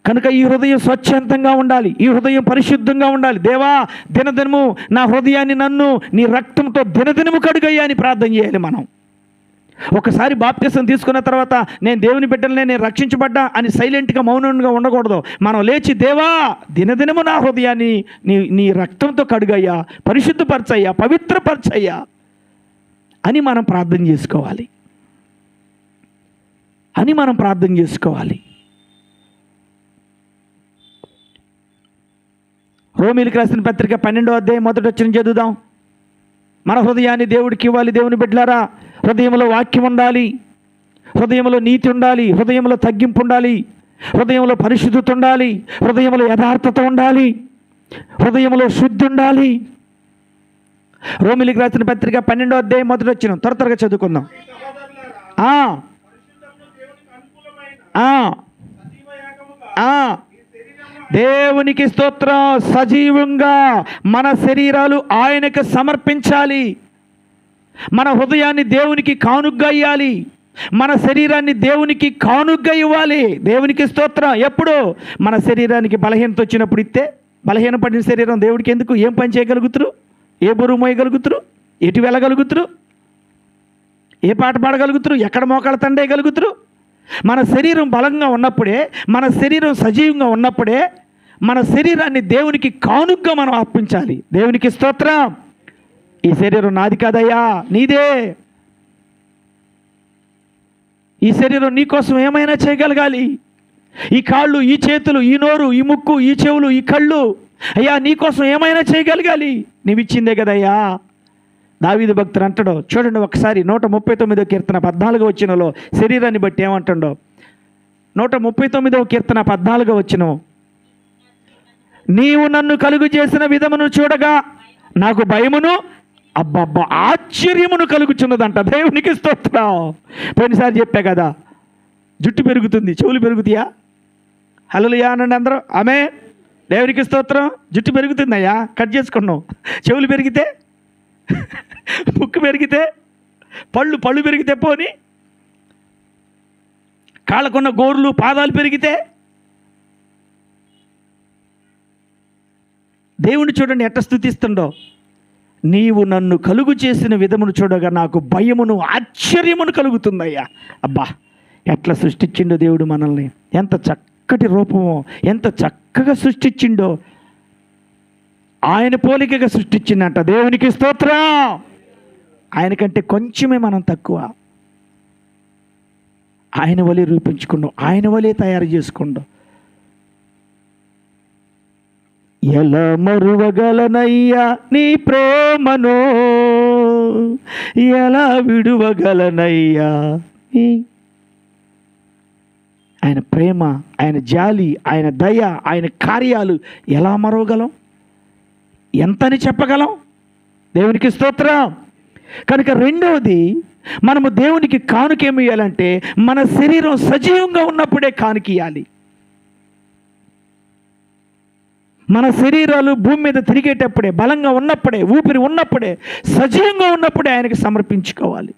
కనుక ఈ హృదయం స్వచ్ఛందంగా ఉండాలి, ఈ హృదయం పరిశుద్ధంగా ఉండాలి. దేవా, దినదినము నా హృదయాన్ని నన్ను నీ రక్తంతో దినదినము కడుగయ్యా అని ప్రార్థన చేయాలి. మనం ఒకసారి బాప్తిసం తీసుకున్న తర్వాత నేను దేవుని బిడ్డలనే, నేను రక్షించబడ్డా అని సైలెంట్గా మౌనంగా ఉండకూడదు. మనం లేచి, దేవా, దినదినము నా హృదయాన్ని నీ రక్తంతో కడుగయ్యా, పరిశుద్ధపరచయ్యా, పవిత్రపరచయ్యా అని మనం ప్రార్థన చేసుకోవాలి. రోమీలకు రాసిన పత్రిక 12వ అధ్యాయం 1వ వచనం చదువుదాం. మన హృదయాన్ని దేవుడికి ఇవ్వాలి. దేవుని బిడ్డలారా, హృదయంలో వాక్యం ఉండాలి, హృదయంలో నీతి ఉండాలి, హృదయంలో తగ్గింపు ఉండాలి, హృదయంలో పరిశుద్ధత ఉండాలి, హృదయంలో యథార్థత ఉండాలి, హృదయంలో శుద్ధి ఉండాలి. రోమీలకు రాసిన పత్రిక 12వ అధ్యాయం 1వ వచనం త్వరగా చదువుకుందాం. దేవునికి స్తోత్రం. సజీవంగా మన శరీరాలు ఆయనకు సమర్పించాలి. మన హృదయాన్ని దేవునికి కానుగ్గా ఇవ్వాలి, మన శరీరాన్ని దేవునికి కానుగ్గా ఇవ్వాలి. దేవునికి స్తోత్రం. ఎప్పుడు? మన శరీరానికి బలహీనత వచ్చినప్పుడు ఇస్తే. బలహీనపడిన శరీరం దేవుడికి ఎందుకు? ఏం పని చేయగలుగుతారు? ఏ బరువు మోయగలుగుతారు? ఎటు వెళ్ళగలుగుతారు? ఏ పాట పాడగలుగుతారు? ఎక్కడ మోకాళ్ళ తండేయగలుగుతారు? మన శరీరం బలంగా ఉన్నప్పుడే, మన శరీరం సజీవంగా ఉన్నప్పుడే మన శరీరాన్ని దేవునికి కానుకగా మనం అర్పించాలి. దేవునికి స్తోత్రం. ఈ శరీరం నాది కాదయ్యా, నీదే. ఈ శరీరం నీకోసం ఏమైనా చేయగలగాలి. ఈ కాళ్ళు, ఈ చేతులు, ఈ నోరు, ఈ ముక్కు, ఈ చెవులు, ఈ కళ్ళు, అయ్యా నీకోసం ఏమైనా చేయగలగాలి. నీవిచ్చిందే కదయ్యా. దావీదు భక్తుడు అంటాడు చూడండి ఒకసారి 139వ కీర్తన 14వ వచనంలో శరీరాన్ని బట్టి ఏమంటాడో. 139వ కీర్తన 14వ వచనం, నీవు నన్ను కలుగు చేసిన విధమును చూడగా నాకు భయమును అబ్బబ్బా ఆశ్చర్యమును కలుగుచున్నదంట. దేవునికి స్తోత్రం. పోయినసారి చెప్పా కదా, జుట్టు పెరుగుతుంది, చెవులు పెరుగుతాయా? హల్లెలూయా అనండి అందరూ. ఆమె దేవునికి స్తోత్రం. జుట్టు పెరుగుతుందయ్యా, కట్ చేసుకున్నాం. చెవులు పెరిగితే, ముక్కు పెరిగితే, పళ్ళు పెరిగితే, పోని కాళ్ళకున్న గోర్లు, పాదాలు పెరిగితే, దేవుని చూడండి ఎట్ట స్తుతిస్తుండో. నీవు నన్ను కలుగు చేసిన విధమును చూడగా నాకు భయమును ఆశ్చర్యమును కలుగుతుందయ్యా. అబ్బా ఎట్లా సృష్టించిండో దేవుడు మనల్ని, ఎంత చక్కటి రూపమో, ఎంత చక్కగా సృష్టించిండో. ఆయన పోలికగా సృష్టించిందంట. దేవునికి స్తోత్రం. ఆయనకంటే కొంచెమే మనం తక్కువ. ఆయన వలె రూపించుకున్నాం, ఆయన వలె తయారు చేసుకున్నాం. ఎలా మరువగలనయ్యా నీ ప్రేమను, ఎలా విడువగలనయ్యా నీ. ఆయన ప్రేమ, ఆయన జాలి, ఆయన దయ, ఆయన కార్యాలు ఎలా మరవగలం? ఎంతని చెప్పగలం? దేవునికి స్తోత్రం. కనుక రెండవది, మనము దేవునికి కానుకేమి ఇవ్వాలంటే మన శరీరం సజీవంగా ఉన్నప్పుడే కానుకియాలి. మన శరీరాలు భూమి మీద తిరిగేటప్పుడే, బలంగా ఉన్నప్పుడే, ఊపిరి ఉన్నప్పుడే, సజీవంగా ఉన్నప్పుడే ఆయనకి సమర్పించుకోవాలి.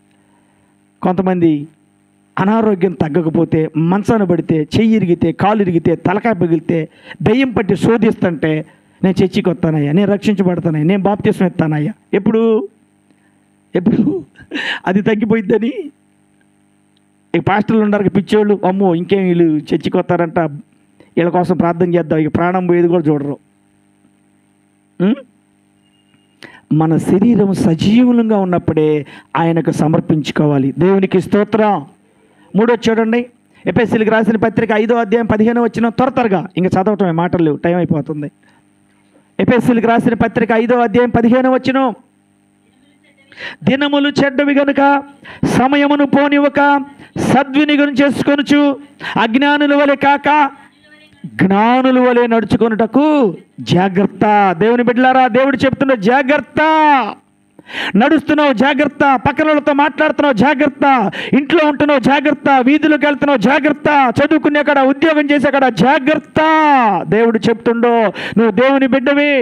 కొంతమంది అనారోగ్యం తగ్గకపోతే, మంచాన పడితే, చెయ్యి ఇరిగితే, కాలు ఇరిగితే, తలకాయ పగిలితే, దయ్యం పట్టి శోధిస్తుంటే, నేను చర్చికి వస్తానయ్యా, నేను రక్షించబడతానయ్యా, నేను బాప్తిస్మం ఎత్తానయ్యా. ఎప్పుడు అది తగ్గిపోయిద్దని ఈ పాస్టర్లు ఉన్నారు పిచ్చోళ్ళు, అమ్మో ఇంకేం వీళ్ళు చర్చికి వస్తారంట, వీళ్ళ కోసం ప్రార్థన చేద్దాం, ఇక ప్రాణం పోయేది కూడా చూడరు. మన శరీరం సజీవంగా ఉన్నప్పుడే ఆయనకు సమర్పించుకోవాలి. దేవునికి స్తోత్రం. మూడో చూడండి, ఎఫెసీయులకు రాసిన పత్రిక 5వ అధ్యాయం 15వ వచనం. త్వరగా ఇంకా చదవటమే, మాటలు లేవు, టైం అయిపోతుంది. ఎఫెసీయులకు రాసిన పత్రిక 5వ అధ్యాయం 15వ వచనం, దినములు చెడ్డవి గనుక సమయమును పోనివ్వక సద్వినియోగం చేసుకొనుచు అజ్ఞానుల వలె కాక జ్ఞానుల వలె నడుచుకొనుటకు జాగ్రత్త. దేవుని బిడ్డలారా, దేవుడు చెప్తున్న జాగ్రత్త. నడుస్తున్నావు జాగ్రత్త, పక్కనతో మాట్లాడుతున్నావు జాగ్రత్త, ఇంట్లో ఉంటున్నావు జాగ్రత్త, వీధులకు వెళ్తున్నావు జాగ్రత్త, చదువుకునే కాడ, ఉద్యోగం చేసే కాడ జాగ్రత్త. దేవుడు చెప్తుండో, నువ్వు దేవుని బిడ్డవి,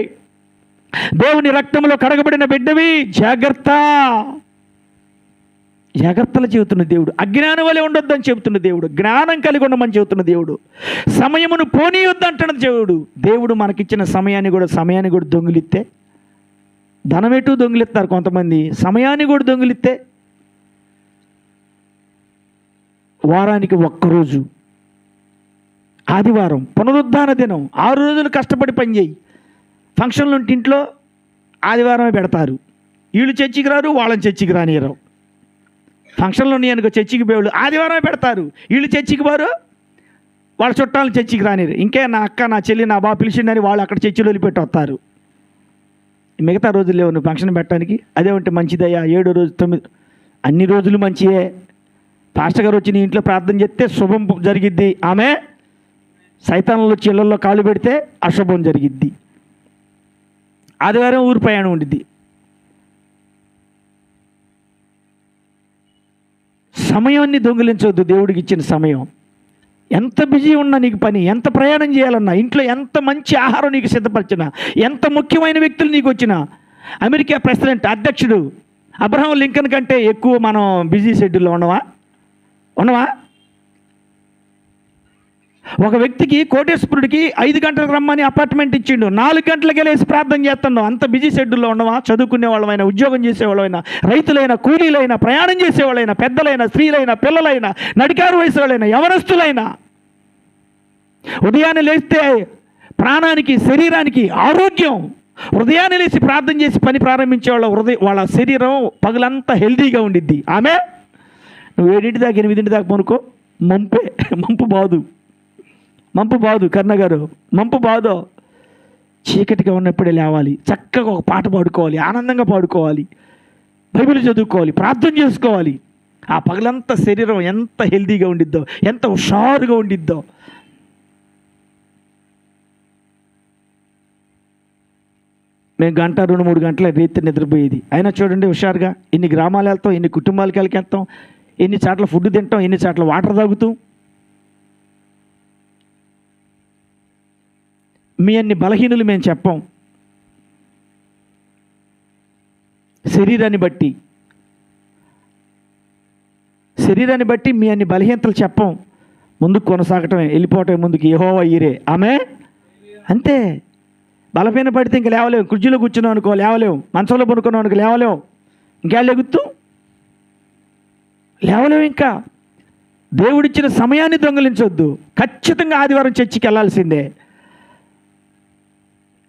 దేవుని రక్తంలో కడగబడిన బిడ్డవి, జాగ్రత్త. జాగ్రత్తలు చెబుతున్న దేవుడు. అజ్ఞానం వలె ఉండొద్దని చెబుతున్న దేవుడు. జ్ఞానం కలిగి ఉండమని చెబుతున్న దేవుడు. సమయమును పోనీయొద్దు అంటున్న దేవుడు. దేవుడు మనకిచ్చిన సమయాన్ని కూడా దొంగిలిస్తే, ధనమేటు దొంగిలిస్తారు కొంతమంది, సమయాన్ని కూడా దొంగిలిస్తే. వారానికి ఒక్కరోజు ఆదివారం పునరుద్ధాన దినం, 6 రోజులు కష్టపడి పనిచేయి. ఫంక్షన్లు ఉంటే ఇంట్లో ఆదివారమే పెడతారు. వీళ్ళు చర్చికి రారు, వాళ్ళని చర్చికి రానియరు. ఫంక్షన్లు ఉన్నాయి అనుకో, చర్చికి పోయేవాళ్ళు ఆదివారమే పెడతారు. వీళ్ళు చర్చికి వారు, వాళ్ళ చుట్టాలను చర్చికి రానియరు. ఇంకే నా అక్క, నా చెల్లి, నా బాబు పిలిచిండని వాళ్ళు అక్కడ చర్చిలో వదిలిపెట్టి వస్తారు. మిగతా రోజులు లేవు నువ్వు ఫంక్షన్ పెట్టడానికి. అదే ఉంటే మంచిదయ్యా, 7వ రోజు 9, అన్ని రోజులు మంచియే. పాస్టర్ గారు వచ్చి నీ ఇంట్లో ప్రార్థన చేస్తే శుభం జరిగిద్ది. ఆమె సైతాన్లు వచ్చి ఇళ్లలో కాలు పెడితే అశుభం జరిగిద్ది. ఆదివారం ఊరు ప్రయాణం ఉండిద్ది. సమయాన్ని దొంగిలించవద్దు. దేవుడికి ఇచ్చిన సమయం. ఎంత బిజీ ఉన్నా నీకు పని, ఎంత ప్రయాణం చేయాలన్నా, ఇంట్లో ఎంత మంచి ఆహారం నీకు సిద్ధపరిచినా, ఎంత ముఖ్యమైన వ్యక్తులు నీకు వచ్చినా, అమెరికా ప్రెసిడెంట్, అధ్యక్షుడు అబ్రహాం లింకన్ కంటే ఎక్కువ మనం బిజీ షెడ్యూల్లో ఉన్నవా? ఒక వ్యక్తికి కోటేశ్వరుడికి 5 గంటలకు రమ్మని అపార్ట్మెంట్ ఇచ్చిండు, 4 గంటలకే లేసి ప్రార్థన చేస్తున్నాం. అంత బిజీ షెడ్యూల్లో ఉండవా? చదువుకునే వాళ్ళమైనా, ఉద్యోగం చేసేవాళ్ళైనా, రైతులైనా, కూలీలైనా, ప్రయాణం చేసేవాళ్ళైనా, పెద్దలైనా, స్త్రీలైనా, పిల్లలైనా, నడికారు వయసు వాళ్ళైనా, యవనస్తులైనా, ఉదయాన్నే లేస్తే ప్రాణానికి, శరీరానికి ఆరోగ్యం. ఉదయాన్నే లేచి ప్రార్థన చేసి పని ప్రారంభించే వాళ్ళ శరీరం పగలంతా హెల్తీగా ఉండిద్ది. ఆమె నువ్వు 7 దాకా 8 దాకా పనుకో, మంపు బాదు కర్ణగారు, మంపు బాదో. చీకటిగా ఉన్నప్పుడే లేవాలి, చక్కగా ఒక పాట పాడుకోవాలి, ఆనందంగా పాడుకోవాలి, బైబిల్ చదువుకోవాలి, ప్రార్థన చేసుకోవాలి. ఆ పగలంతా శరీరం ఎంత హెల్తీగా ఉండిద్దో, ఎంత హుషారుగా ఉండిద్దో. మేము 1, 2, 3 గంటల రీతి నిద్రపోయేది. అయినా చూడండి హుషారుగా ఇన్ని గ్రామాలు వెళ్తాం, ఇన్ని కుటుంబాలకి వెళ్తాం, ఎన్ని చాట్ల ఫుడ్ తింటాం, ఎన్ని చాట్ల వాటర్ తాగుతాం. మీ అన్ని బలహీనులు మేము చెప్పం. శరీరాన్ని బట్టి మీ అన్ని బలహీనతలు చెప్పం. ముందుకు కొనసాగటమే, వెళ్ళిపోవటమే ముందుకు. యెహోవా ఈరే. ఆమె అంతే. బలహీన పడితే ఇంక లేవలేము. కుర్చీలో కూర్చున్నాం అనుకో లేవలేము, మంచంలో పడుకున్నాం అనుకో లేవలేము, ఇంకేళ్ళు ఎగుతూ లేవలేము. ఇంకా దేవుడిచ్చిన సమయాన్ని దొంగిలించొద్దు. ఖచ్చితంగా ఆదివారం చర్చికి వెళ్ళాల్సిందే.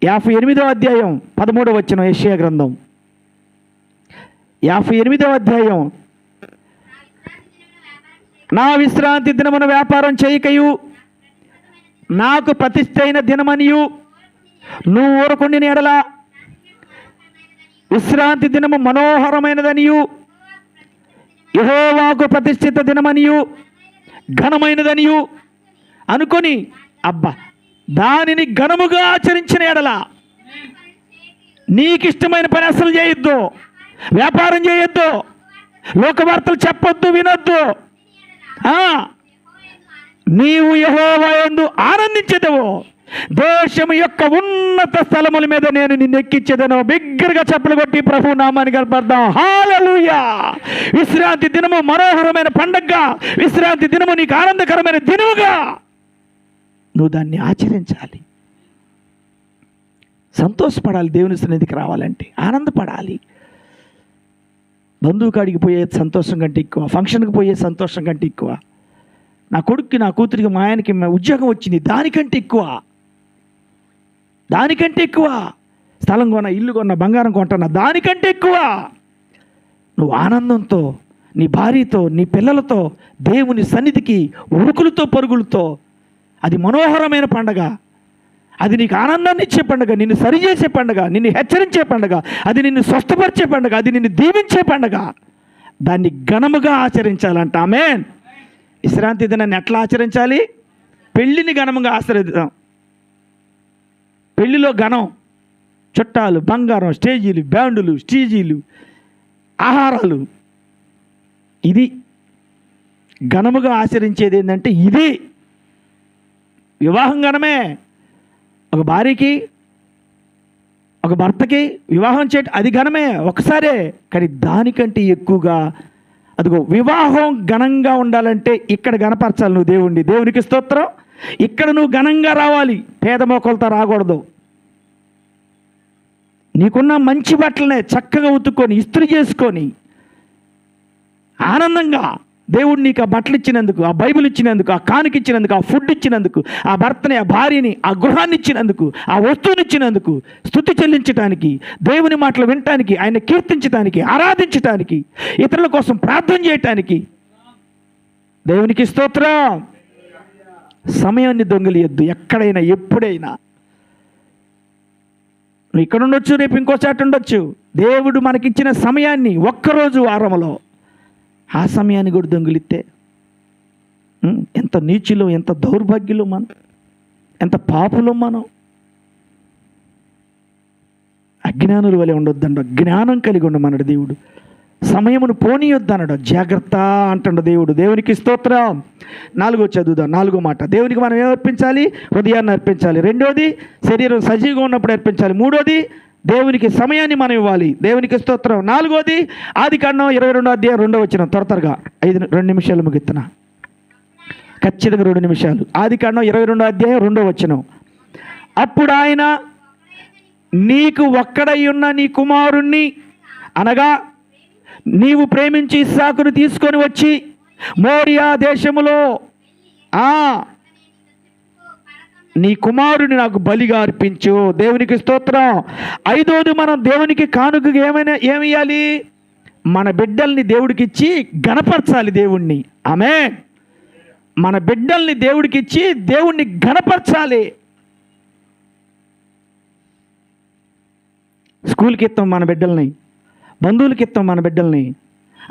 58వ అధ్యాయం 13వ వచనం, యెషయా గ్రంథం 58వ అధ్యాయం. నా విశ్రాంతి దినమున వ్యాపారం చేయకయు, నాకు ప్రతిష్ఠైన దినమనియు నువ్వు ఊరకుండిన ఎడల, విశ్రాంతి దినము మనోహరమైనదనియు, యెహోవాకు ప్రతిష్ఠిత దినమనియు ఘనమైనదనియు అనుకొని, అబ్బా దానిని ఘనముగా ఆచరించిన ఎడల, నీకిష్టమైన పని అసలు చేయొద్దు, వ్యాపారం చేయొద్దు, లోకవార్తలు చెప్పొద్దు, వినొద్దు. నీవు యెహోవా యందు ఆనందించెదవు, దేశము యొక్క ఉన్నత స్థలముల మీద నేను నిన్ను ఎక్కించేదను. బిగ్గరగా చప్పలు కొట్టి ప్రభు నామాన్ని కనపడదాం. హల్లెలూయా. విశ్రాంతి దినము మనోహరమైన పండగగా, విశ్రాంతి దినము నీకు ఆనందకరమైన దినముగా నువ్వు దాన్ని ఆచరించాలి. సంతోషపడాలి. దేవుని సన్నిధికి రావాలంటే ఆనందపడాలి. బంధువు కాడికి పోయే సంతోషం కంటే ఎక్కువ, ఫంక్షన్కి పోయే సంతోషం కంటే ఎక్కువ, నా కొడుక్కి, నా కూతురికి, మా ఆయనకి ఉద్యోగం వచ్చింది దానికంటే ఎక్కువ, స్థలం కొన్నా, ఇల్లు కొన్నా, బంగారం కొంటున్నా దానికంటే ఎక్కువ నువ్వు ఆనందంతో, నీ భార్యతో, నీ పిల్లలతో దేవుని సన్నిధికి ఉరుకులతో పరుగులతో, అది మనోహరమైన పండగ, అది నీకు ఆనందాన్ని ఇచ్చే పండుగ, నిన్ను సరిచేసే పండుగ, నిన్ను హెచ్చరించే పండుగ, అది నిన్ను స్వస్థపరిచే పండుగ, అది నిన్ను దీవించే పండుగ. దాన్ని ఘనముగా ఆచరించాలంట. ఆమేన్. విశ్రాంతి దినాన్ని ఎట్లా ఆచరించాలి? పెళ్ళిని ఘనముగా ఆచరిద్దాం. పెళ్ళిలో ఘనం, చుట్టాలు, బంగారం, స్టేజీలు, బ్యాండులు, స్టీజీలు, ఆహారాలు. ఇది ఘనముగా ఆచరించేది. ఏంటంటే ఇది వివాహం ఘనమే. ఒక భార్యకి, ఒక భర్తకి వివాహం చేయటం అది ఘనమే ఒకసారే. కానీ దానికంటే ఎక్కువగా అదిగో వివాహం ఘనంగా ఉండాలంటే ఇక్కడ ఘనపరచాలి నువ్వు దేవుణ్ణి. దేవునికి స్తోత్రం. ఇక్కడ నువ్వు ఘనంగా రావాలి, పేద మోకలతో రాకూడదు. నీకున్న మంచి బట్టలనే చక్కగా ఉతుక్కొని, ఇస్త్రీ చేసుకొని, ఆనందంగా దేవుడు నీకు ఆ బట్టలు ఇచ్చినందుకు, ఆ బైబిల్ ఇచ్చినందుకు, ఆ కానుక ఇచ్చినందుకు, ఆ ఫుడ్ ఇచ్చినందుకు, ఆ భర్తని, ఆ భార్యని, ఆ గృహాన్ని ఇచ్చినందుకు, ఆ వస్తువుని ఇచ్చినందుకు, స్తుతి చెల్లించడానికి, దేవుని మాటలు వినటానికి, ఆయన కీర్తించడానికి, ఆరాధించడానికి, ఇతరుల కోసం ప్రార్థన చేయటానికి. దేవునికి స్తోత్రం. సమయాన్ని దొంగిలియొద్దు. ఎక్కడైనా, ఎప్పుడైనా నువ్వు ఇక్కడ ఉండొచ్చు, రేపు ఇంకోసారి ఉండొచ్చు. దేవుడు మనకిచ్చిన సమయాన్ని, ఒక్కరోజు వారంలో ఆ సమయాన్ని కూడా దొంగిలిస్తే ఎంత నీచులో, ఎంత దౌర్భాగ్యులో మనం, ఎంత పాపులో మనం. అజ్ఞానుల వలె ఉండొద్దన్నాడు, జ్ఞానం కలిగి ఉండమన్నాడు దేవుడు. సమయమును పోనీయొద్దన్నాడు, జాగ్రత్త అంటాడు దేవుడు. దేవునికి స్తోత్రం. 4వ చదువుదాం. 4వ మాట. దేవునికి మనం ఏం అర్పించాలి? హృదయాన్ని అర్పించాలి. 2వది శరీరం సజీవంగా ఉన్నప్పుడు అర్పించాలి. 3వది దేవునికి సమయాన్ని మనం ఇవ్వాలి. దేవునికి స్తోత్రం. 4వది ఆదికాండం 22వ అధ్యాయం 2వ వచనం. త్వరగా 2 నిమిషాలు ముగిస్తున్నా. ఖచ్చితంగా 2 నిమిషాలు. ఆదికాండం 22వ అధ్యాయం 2వ వచనం. అప్పుడు ఆయన, నీకు ఒక్కడై ఉన్న నీ కుమారుణ్ణి అనగా నీవు ప్రేమించి ఇస్సాకును తీసుకొని వచ్చి మోరియా దేశములో నీ కుమారుని నాకు బలిగా అర్పించు. దేవునికి స్తోత్రం. 5వది, మనం దేవునికి కానుకగా ఏమి ఇవ్వాలి? మన బిడ్డల్ని దేవుడికి ఇచ్చి ఘనపరచాలి దేవుణ్ణి. ఆమేన్. మన బిడ్డల్ని దేవుడికి ఇచ్చి దేవుణ్ణి ఘనపరచాలి. స్కూల్కి ఇస్తాం మన బిడ్డల్ని, బంధువులకి ఇస్తాం మన బిడ్డల్ని,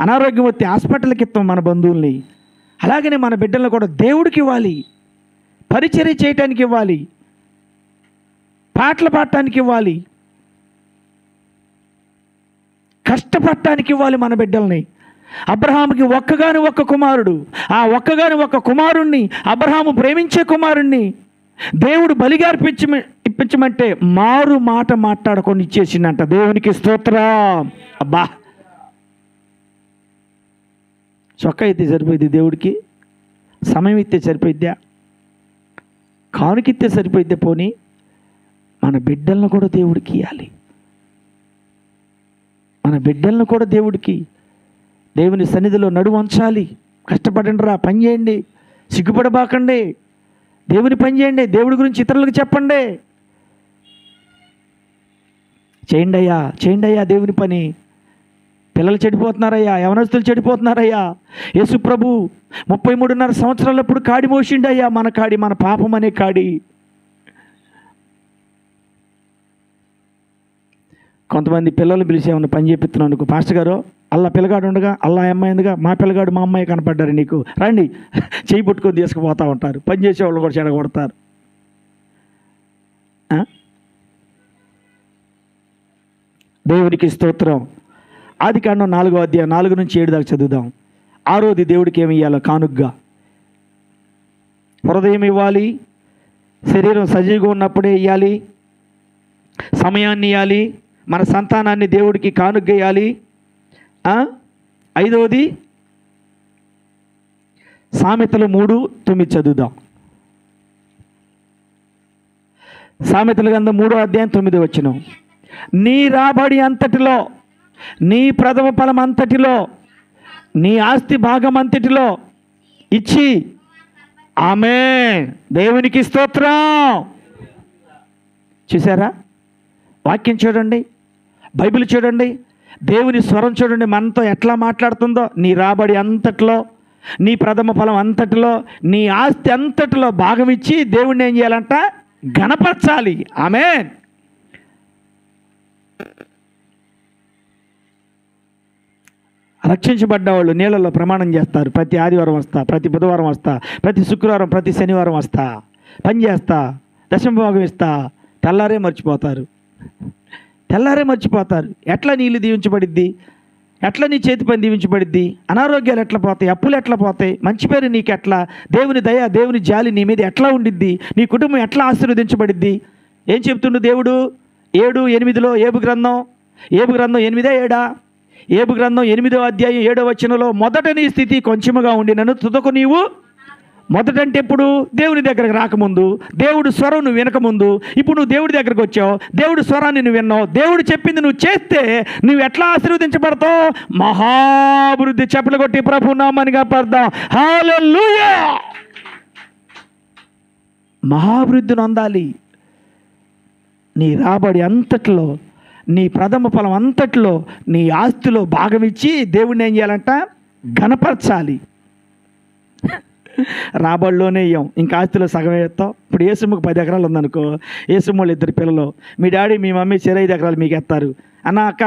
అనారోగ్యం వస్తే హాస్పిటల్కి ఇస్తాం మన బంధువుల్ని. అలాగనే మన బిడ్డలను కూడా దేవుడికి ఇవ్వాలి, పరిచర్య చేయటానికి ఇవ్వాలి, పాటలు పాడటానికి ఇవ్వాలి, కష్టపడటానికి ఇవ్వాలి మన బిడ్డల్ని. అబ్రహాముకి ఒక్కగాని ఒక్క కుమారుడు, ఆ ఒక్కగాని ఒక్క కుమారుణ్ణి, అబ్రహాము ప్రేమించే కుమారుణ్ణి దేవుడు బలిగా ఇప్పించమంటే మారు మాట మాట్లాడుకొని ఇచ్చేసిందంట. దేవునికి స్తోత్రం. అబ్బా, చొక్క అయితే సరిపోయింది దేవుడికి? సమయం ఇస్తే సరిపోయిద్దా? కానుకిస్తే సరిపోయిద్దా? పోనీ మన బిడ్డలను కూడా దేవుడికి ఇవ్వాలి. మన బిడ్డలను కూడా దేవుడికి, దేవుని సన్నిధిలో నడుము వంచాలి. కష్టపడండి రా, పని చేయండి, సిగ్గుపడబాకండి, దేవుని పని చేయండి, దేవుడి గురించి ఇతరులకు చెప్పండి. చేయండి అయ్యా దేవుని పని. పిల్లలు చెడిపోతున్నారయ్యా, యవనస్తులు చెడిపోతున్నారయ్యా. యేసు ప్రభు 33.5 సంవత్సరాలప్పుడు కాడి మోసిండయ్యా, మన కాడి, మన పాపం అనే కాడి. కొంతమంది పిల్లలు పిలిచి ఏమన్నా పని చేపిస్తున్నాను అనుకో, పాస్టర్ గారు అల్లా పిల్లగాడు ఉండగా, అల్లా అమ్మాయి ఉందిగా, మా పిల్లగాడు మా అమ్మాయి కనపడ్డారు నీకు, రండి, చేయి పట్టుకొని తీసుకుపోతూ ఉంటారు. పని చేసేవాళ్ళు కూడా చెడగొడతారు. దేవునికి స్తోత్రం. ఆదికాండం 4వ అధ్యాయం 4 నుంచి 7 దాకా చదువుదాం. 6వది, దేవుడికి ఏమి ఇవ్వాలో కానుగ్గా? హృదయం ఇవ్వాలి, శరీరం సజీవంగా ఉన్నప్పుడే ఇవ్వాలి, సమయాన్ని ఇవ్వాలి, మన సంతానాన్ని దేవుడికి కానుగ్గా ఇవ్వాలి. 5వది సామెతలు 3:9 చదువుదాం. సామెతల గ్రంథం 3వ అధ్యాయం 9వ వచనం. నీ రాబడి అంతటిలో, నీ ప్రథమ ఫలం అంతటిలో, నీ ఆస్తి భాగం అంతటిలో ఇచ్చి, ఆమేన్. దేవునికి స్తోత్రం. చూసారా? వాక్యం చూడండి, బైబిల్ చూడండి, దేవుని స్వరం చూడండి, మనతో ఎట్లా మాట్లాడుతుందో. నీ రాబడి అంతటిలో, నీ ప్రథమ ఫలం అంతటిలో, నీ ఆస్తి అంతటిలో భాగం ఇచ్చి దేవుణ్ణి ఏం చేయాలంట? ఘనపరచాలి. ఆమేన్. రక్షించబడ్డ వాళ్ళు నీళ్ళలో ప్రమాణం చేస్తారు. ప్రతి ఆదివారం వస్తా, ప్రతి బుధవారం వస్తా, ప్రతి శుక్రవారం, ప్రతి శనివారం వస్తా, పని చేస్తా, దశమభాగం ఇస్తా. తెల్లారే మర్చిపోతారు. ఎట్లా నీళ్ళు దీవించబడిద్ది? ఎట్లా నీ చేతి పని దీవించబడిద్ది? అనారోగ్యాలు ఎట్లా పోతాయి? అప్పులు ఎట్లా పోతాయి? మంచి పేరు నీకెట్లా? దేవుని దయ, దేవుని జాలి నీ మీద ఎట్లా ఉండిద్ది? నీ కుటుంబం ఎట్లా ఆశీర్వదించబడిద్ది? ఏం చెప్తుండు దేవుడు? 7:8 ఏబు గ్రంథం 8:7 ఏబు గ్రంథం 8వ అధ్యాయం 7వ వచనంలో, మొదట నీ స్థితి కొంచెముగా ఉండినను తుదకు నీవు, మొదటంటే ఎప్పుడు? దేవుని దగ్గరకు రాకముందు, దేవుడు స్వరం నువ్వు వినకముందు. ఇప్పుడు నువ్వు దేవుడి దగ్గరకు వచ్చావు, దేవుడి స్వరాన్ని నువ్వు విన్నావు, దేవుడు చెప్పింది నువ్వు చేస్తే నువ్వు ఎట్లా ఆశీర్వదించబడతావు? మహాభివృద్ధి. చెప్పులు కొట్టి ప్రభు నామాన్ని పడదాం. హల్లెలూయా. మహాభివృద్ధిని అందాలి. నీ రాబడి అంతట్లో, నీ ప్రథమ ఫలం అంతట్లో, నీ ఆస్తిలో భాగం ఇచ్చి దేవుడిని ఏం చేయాలంట? ఘనపరచాలి. రాబడిలోనే ఇయ్యం, ఇంకా ఆస్తిలో సగం వేస్తాం. ఇప్పుడు ఏసుమ్మకు 10 ఎకరాలు ఉందనుకో, ఏసుమ్మ వాళ్ళు 2 పిల్లలు, మీ డాడీ మీ మమ్మీ 5 ఎకరాలు మీకు ఎత్తారు. అన్న అక్క,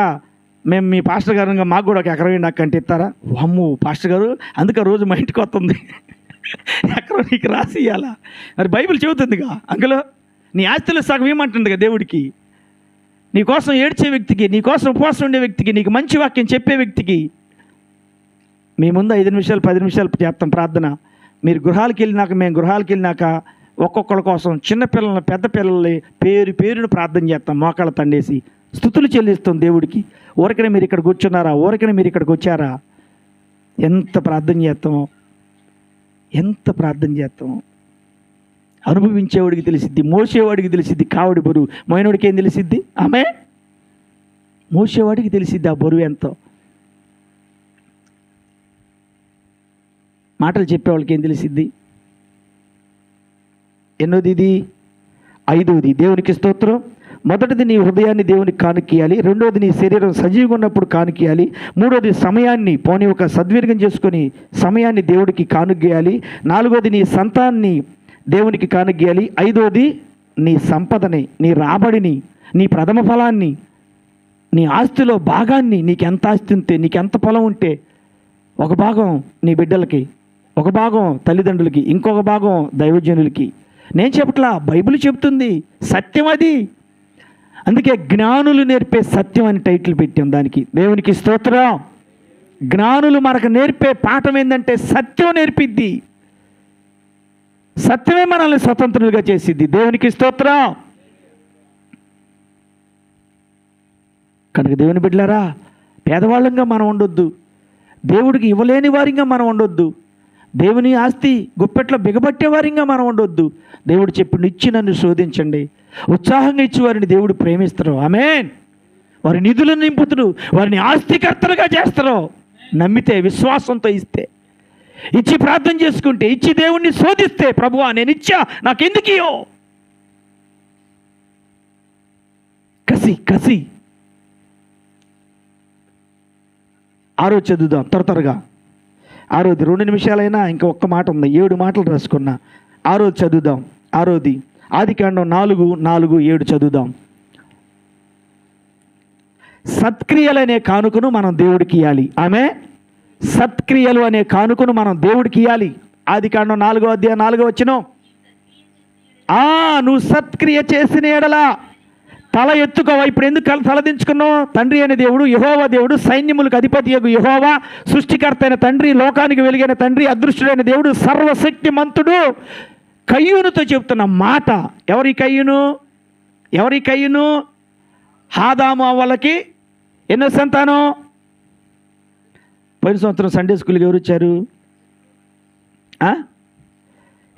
మేము మీ పాస్టర్ గారు మాకు కూడా 1 ఎకరం ఇవ్వండి అక్క అంటే ఇస్తారా? అమ్ము పాస్టర్ గారు, అందుకే రోజు మా ఇంటికి వస్తుంది, ఎకరం నీకు రాసి ఇవ్వాలా? మరి బైబిల్ చెబుతుందిగా, అందులో నీ ఆస్తిలో సగం ఏమంటుందిగా దేవుడికి. నీకోసం ఏడ్చే వ్యక్తికి, నీకోసం ఉపవాసం ఉండే వ్యక్తికి, నీకు మంచి వాక్యం చెప్పే వ్యక్తికి. మీ ముందు 5 నిమిషాలు 10 నిమిషాలు చేస్తాం ప్రార్థన. మీరు గృహాలకు వెళ్ళినాక, మేము గృహాలకు వెళ్ళినాక ఒక్కొక్కరి కోసం, చిన్నపిల్లల్ని, పెద్ద పిల్లల్ని పేరును ప్రార్థన చేస్తాం. మోకాళ్ళ తండేసి స్తుతులు చెల్లిస్తాం దేవుడికి. ఊరికనే మీరు ఇక్కడికి వచ్చున్నారా? ఊరికనే మీరు ఇక్కడికి వచ్చారా? ఎంత ప్రార్థన చేస్తామో, ఎంత ప్రార్థన చేస్తాం. అనుభవించేవాడికి తెలిసిద్ది, మోసేవాడికి తెలిసిద్ది కావడి బరువు, మోయినోడికి ఏం తెలిసిద్ది? ఆమె మోసేవాడికి తెలిసిద్ది ఆ బరువు ఎంతో. మాటలు చెప్పేవాళ్ళకి ఏం తెలిసిద్ది? ఎన్నోది ఇది? 5వది. దేవునికి స్తోత్రం. మొదటిది నీ హృదయాన్ని దేవునికి కానుకీయాలి. రెండోది నీ శరీరం సజీవంగా ఉన్నప్పుడు కానుకీయాలి. మూడోది సమయాన్ని పోనీ ఒక సద్వినియోగం చేసుకొని సమయాన్ని దేవుడికి కానుకీయాలి. 4వది నీ సంతానాన్ని దేవునికి కానుకీయాలి. 5వది నీ సంపదని, నీ రాబడిని, నీ ప్రథమ ఫలాన్ని, నీ ఆస్తిలో భాగాన్ని. నీకు ఎంత ఆస్తి ఉంటే, నీకు ఎంత పొలం ఉంటే ఒక భాగం నీ బిడ్డలకి, ఒక భాగం తల్లిదండ్రులకి, ఇంకొక భాగం దైవజనులకి. నేను చెప్పట్లా, బైబిల్ చెప్తుంది, సత్యం అది. అందుకే జ్ఞానులు నేర్పే సత్యం అని టైటిల్ పెట్టాం దానికి. దేవునికి స్తోత్రం. జ్ఞానులు మనకు నేర్పే పాఠం ఏంటంటే సత్యం నేర్పిద్ది. సత్యమే మనల్ని స్వతంత్రులుగా చేసిద్ది. దేవునికి స్తోత్రం. కనుక దేవుని బిడ్డలారా, పేదవాళ్ళంగా మనం ఉండొద్దు, దేవుడికి ఇవ్వలేని వారిగా మనం ఉండొద్దు, దేవుని ఆస్తి గుప్పెట్లో బిగబట్టే వారిగా మనం ఉండొద్దు. దేవుడు చెప్పి ఇచ్చి నన్ను శోధించండి, ఉత్సాహంగా ఇచ్చి వారిని దేవుడు ప్రేమిస్తారు. ఆమేన్. వారి నిధులను నింపుతుడు, వారిని ఆస్తికర్తలుగా చేస్తారు. నమ్మితే, విశ్వాసంతో ఇస్తే, ఇచ్చి ప్రార్థన చేసుకుంటే, ఇచ్చి దేవుణ్ణి శోధిస్తే, ప్రభువా నేను ఇచ్చా, నాకెందుకు ఇయ్యో? కసి 6 చదువుదాం త్వరగా. 6ది 2 నిమిషాలైనా ఇంకా ఒక్క మాట ఉంది, 7 మాటలు రాసుకున్నా. 6 చదువుదాం. 6ది ఆదికాండం 4:7 చదువుదాం. సత్క్రియలు అనే కానుకను మనం దేవుడికి ఇవ్వాలి. ఆమె సత్క్రియలు అనే కానుకను మనం దేవుడికి ఇవ్వాలి. ఆదికాండం 4:4 నువ్వు సత్క్రియ చేసిన ఎడలా తల ఎత్తుకోవా. ఇప్పుడు ఎందుకు తలదించుకున్నావు? తండ్రి అనే దేవుడు యెహోవా దేవుడు, సైన్యములకు అధిపతియగు యెహోవా, సృష్టికర్త అయిన తండ్రి, లోకానికి వెలిగిన తండ్రి, అదృష్టుడైన దేవుడు, సర్వశక్తిమంతుడు కయ్యూనుతో చెప్తున్న మాట. ఎవరి కయ్యూను? ఆదాము అవ్వలకి ఎన్నో సంతానం? పోయిన సంవత్సరం సండే స్కూల్కి ఎవరు వచ్చారు?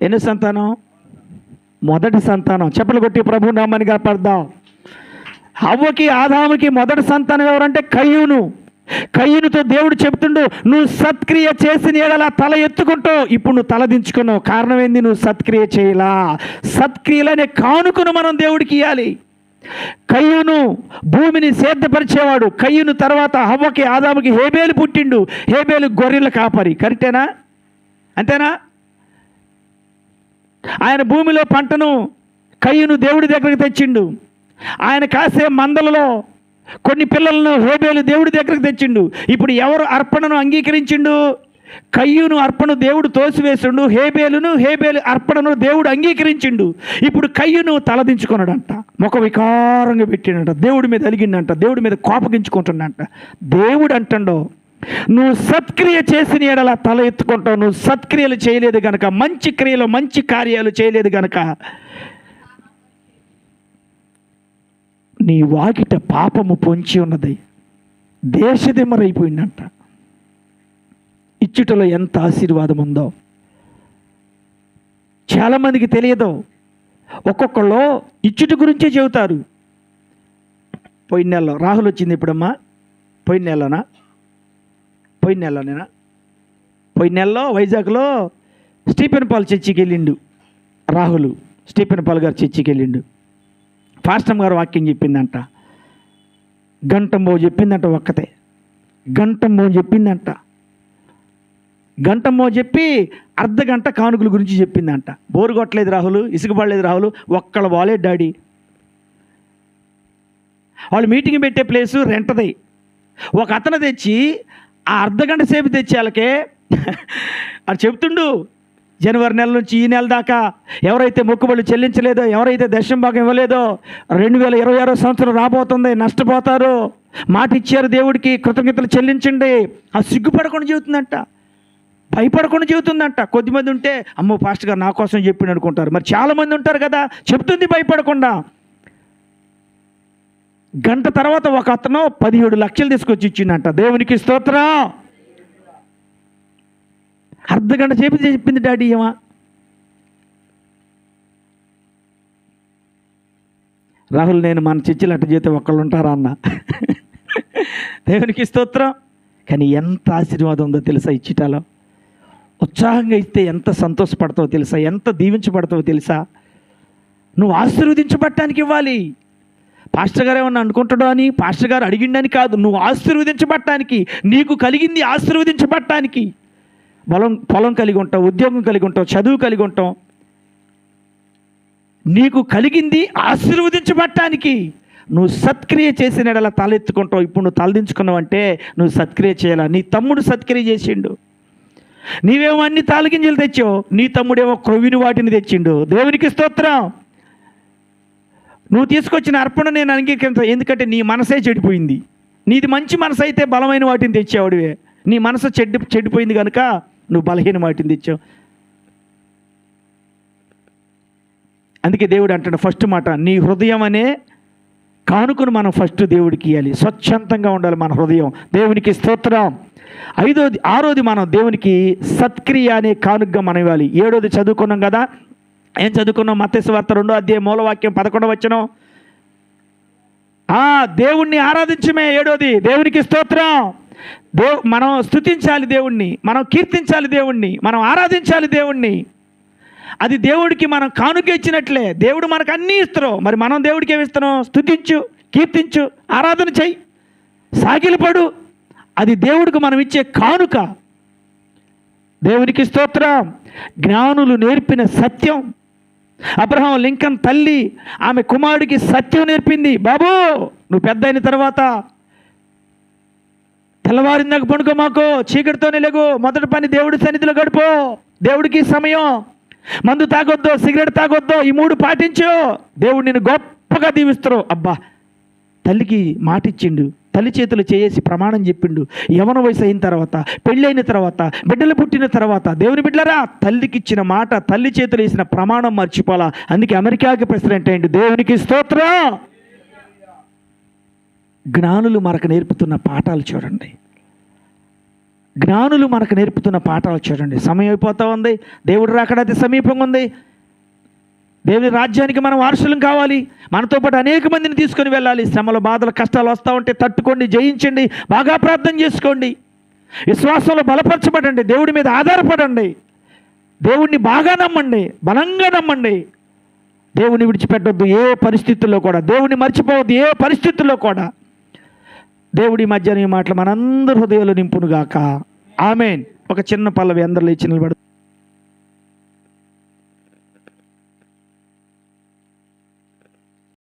ఎన్నో సంతానం? మొదటి సంతానం. చెప్పలు కొట్టి ప్రభు నామాన్ని కాపాడదాం. హవ్వకి ఆదాముకి మొదటి సంతానం ఎవరంటే కయ్యూను. కయ్యూనుతో దేవుడు చెప్తుండు, నువ్వు సత్క్రియ చేసిన ఎడలా తల ఎత్తుకుంటావు. ఇప్పుడు నువ్వు తల దించుకున్నావు. కారణం ఏంది? నువ్వు సత్క్రియ చేయలా. సత్క్రియలనే కానుకను మనం దేవుడికి ఇవ్వాలి. కయ్యూను భూమిని సేద్యపరిచేవాడు. కయ్యూను తర్వాత హవ్వకి ఆదాముకి హేబేలు పుట్టిండు. హేబేలు గొర్రెల కాపరి. కరెక్టేనా? అంతేనా? ఆయన భూమిలో పంటను కయ్యూను దేవుడి దగ్గరికి తెచ్చిండు. ఆయన కాసే మందలలో కొన్ని పిల్లలను హేబేలు దేవుడి దగ్గరికి తెచ్చిండు. ఇప్పుడు ఎవరు అర్పణను అంగీకరించిండు? కయ్యూను అర్పణ దేవుడు తోసివేసిండు. హేబేలు అర్పణను దేవుడు అంగీకరించిండు. ఇప్పుడు కయ్యూను తలదించుకున్నాడంట, ముఖ వికారంగా పెట్టిండంట, దేవుడి మీద అలిగిండంట, దేవుడి మీద కోపగించుకుంటుండంట. దేవుడు అంటాడో, నువ్వు సత్క్రియ చేసిన ఎడలా తల ఎత్తుకుంటావు. నువ్వు సత్క్రియలు చేయలేదు గనక, మంచి క్రియలు మంచి కార్యాలు చేయలేదు గనక నీ వాకిట పాపము పొంచి ఉన్నది. దేశదిమ్మరైపోయిందంట. ఇచ్చుటలో ఎంత ఆశీర్వాదం ఉందో చాలామందికి తెలియదు. ఒక్కొక్కళ్ళు ఇచ్చుట గురించే చెబుతారు. పోయిన నెలలో రాహుల్ వచ్చింది. ఎప్పుడమ్మా? పోయిన నెలలోనేనా? పోయిన నెలలో వైజాగ్లో స్టీఫెన్ పాల్ చర్చికి వెళ్ళిండు. రాహుల్ స్టీఫెన్ పాల్ గారు చర్చికి వెళ్ళిండు. పాస్టర్ గారు వాక్యం చెప్పిందంట. గంటంబో చెప్పిందంట. ఒక్కతే గంటంబో చెప్పిందంట. గంటమ్మో చెప్పి అర్ధగంట కానుకల గురించి చెప్పిందంట. బోరు కొట్టలేదు రాహుల్, ఇసుకపడలేదు రాహుల్, ఒక్కళ్ళ వాలే డాడీ. వాళ్ళు మీటింగ్ పెట్టే ప్లేసు రెంటది. ఒక అతను తెచ్చి ఆ అర్ధగంట సేపు తెచ్చి వాళ్ళకే అది చెప్తుండు, జనవరి నెల నుంచి ఈ నెల దాకా ఎవరైతే మొక్కుబడులు చెల్లించలేదో, ఎవరైతే దశమ భాగం ఇవ్వలేదో, 2026 సంవత్సరం రాబోతుంది, నష్టపోతారు, మాట ఇచ్చారు దేవుడికి, కృతజ్ఞతలు చెల్లించండి. ఆ సిగ్గుపడకుండా చెబుతుందంట, భయపడకుండా చెబుతుందంట. కొద్దిమంది ఉంటే అమ్మో పాస్టర్ గారు నా కోసం చెప్పిండు అనుకుంటారు. మరి చాలామంది ఉంటారు కదా, చెప్తుంది భయపడకుండా. గంట తర్వాత ఒక అతను 17 లక్షలు తీసుకొచ్చి ఇచ్చిందంట. దేవునికి స్తోత్రం. అర్ధగంట సేపు చెప్పింది డాడీ ఏమా. రాహుల్, నేను మన చర్చిలు అట్ట చేస్తే ఒక్కళ్ళు ఉంటారా అన్న. దేవునికి స్తోత్రం. కానీ ఎంత ఆశీర్వాదం ఉందో తెలుసా ఇచ్చిటాలో. ఉత్సాహంగా ఇస్తే ఎంత సంతోషపడతావో తెలుసా, ఎంత దీవించబడతావో తెలుసా. నువ్వు ఆశీర్వదించబడటానికి ఇవ్వాలి. పాస్టర్ గారు ఏమన్నా అనుకుంటాడో అని, పాస్టర్ గారు అడిగిండని కాదు, నువ్వు ఆశీర్వదించబడటానికి, నీకు కలిగింది ఆశీర్వదించబడటానికి. పొలం కలిగి ఉంటావు, ఉద్యోగం కలిగి ఉంటావు, చదువు కలిగి ఉంటావు. నీకు కలిగింది ఆశీర్వదించబడటానికి. నువ్వు సత్క్రియ చేసిన ఎడల తలెత్తుకుంటావు. ఇప్పుడు నువ్వు తలదించుకున్నావు అంటే నువ్వు సత్క్రియ చేయాలా. నీ తమ్ముడు సత్క్రియ చేసిండు, నీవేమో అన్ని తాలగింజలు తెచ్చావు, నీ తమ్ముడేమో క్రొవ్విని వాటిని తెచ్చిండు. దేవునికి స్తోత్రం. నువ్వు తీసుకొచ్చిన అర్పణ నేను అంగీకరించ, ఎందుకంటే నీ మనసే చెడిపోయింది. నీది మంచి మనసు అయితే బలమైన వాటిని తెచ్చేవాడివే. నీ మనసు చెడిపోయింది కనుక నువ్వు బలహీన వాటిని తెచ్చావు. అందుకే దేవుడు అంటాడు ఫస్ట్ మాట, నీ హృదయం అనే కానుకను మనం ఫస్ట్ దేవుడికి ఇవ్వాలి. స్వచ్ఛందంగా ఉండాలి మన హృదయం. దేవునికి స్తోత్రం. ఆరోది మనం దేవునికి సత్క్రియ అనే కానుకగా మనం ఇవ్వాలి. 7వది చదువుకున్నాం కదా. ఏం చదువుకున్నాం? మత్తయి సువార్త 2వ అధ్యాయం మూలవాక్యం 11వ వచనం. దేవుణ్ణి ఆరాధించమే 7వది. దేవునికి స్తోత్రం. మనం స్తుతించాలి దేవుణ్ణి, మనం కీర్తించాలి దేవుణ్ణి, మనం ఆరాధించాలి దేవుణ్ణి. అది దేవుడికి మనం కానుక ఇచ్చినట్లే. దేవుడు మనకు అన్నీ ఇస్తున్నాం, మరి మనం దేవుడికి ఏమి ఇస్తున్నాం? స్తుతించు, కీర్తించు, ఆరాధన చెయ్యి, సాగిలపడు. అది దేవుడికి మనం ఇచ్చే కానుక. దేవునికి స్తోత్రం. జ్ఞానులు నేర్పిన సత్యం. అబ్రహాం లింకన్ తల్లి ఆమె కుమారుడికి సత్యం నేర్పింది. బాబు, నువ్వు పెద్ద అయిన తర్వాత తెల్లవారిందాక పడుకో, మాకు చీకటితోనే లేగు, మొదటి పని దేవుడి సన్నిధిలో గడుపు, దేవుడికి సమయం, మందు తాగొద్దు, సిగరెట్ తాగొద్దు, ఈ 3 పాటించు. దేవుడు నిన్ను గొప్పగా దీవిస్తారు. అబ్బా, తల్లికి మాట ఇచ్చిండు, తల్లి చేతులు చేసి ప్రమాణం చెప్పిండు. యవన వయసు అయిన తర్వాత, పెళ్ళైన తర్వాత, బిడ్డలు పుట్టిన తర్వాత, దేవుని బిడ్డలారా, తల్లికి ఇచ్చిన మాట, తల్లి చేతులు వేసిన ప్రమాణం మర్చిపోలా. అందుకే అమెరికాకి ప్రెసిడెంట్ అయ్యిండు. దేవునికి స్తోత్రం. జ్ఞానులు మనకు నేర్పుతున్న పాఠాలు చూడండి. జ్ఞానులు మనకు నేర్పుతున్న పాఠాలు చూడండి. సమయం అయిపోతూ ఉంది, దేవుడు రాకడ అతి సమీపంగా ఉంది. దేవుని రాజ్యానికి మనం వారసులం కావాలి. మనతో పాటు అనేక మందిని తీసుకొని వెళ్ళాలి. శ్రమలు, బాధలు, కష్టాలు వస్తూ ఉంటే తట్టుకోండి, జయించండి, బాగా ప్రార్థన చేసుకోండి, విశ్వాసంలో బలపరచబడండి, దేవుడి మీద ఆధారపడండి, దేవుడిని బాగా నమ్మండి, బలంగా నమ్మండి. దేవుని విడిచిపెట్టొద్దు ఏ పరిస్థితుల్లో కూడా, దేవుడిని మర్చిపోవద్దు ఏ పరిస్థితుల్లో కూడా. దేవుడి మధ్యాహ్నం ఈ మాటలు మనందరి హృదయాలు నింపునుగాక. ఆమేన్. ఒక చిన్న పల్లవి అందరూ లేచి నిలబడు.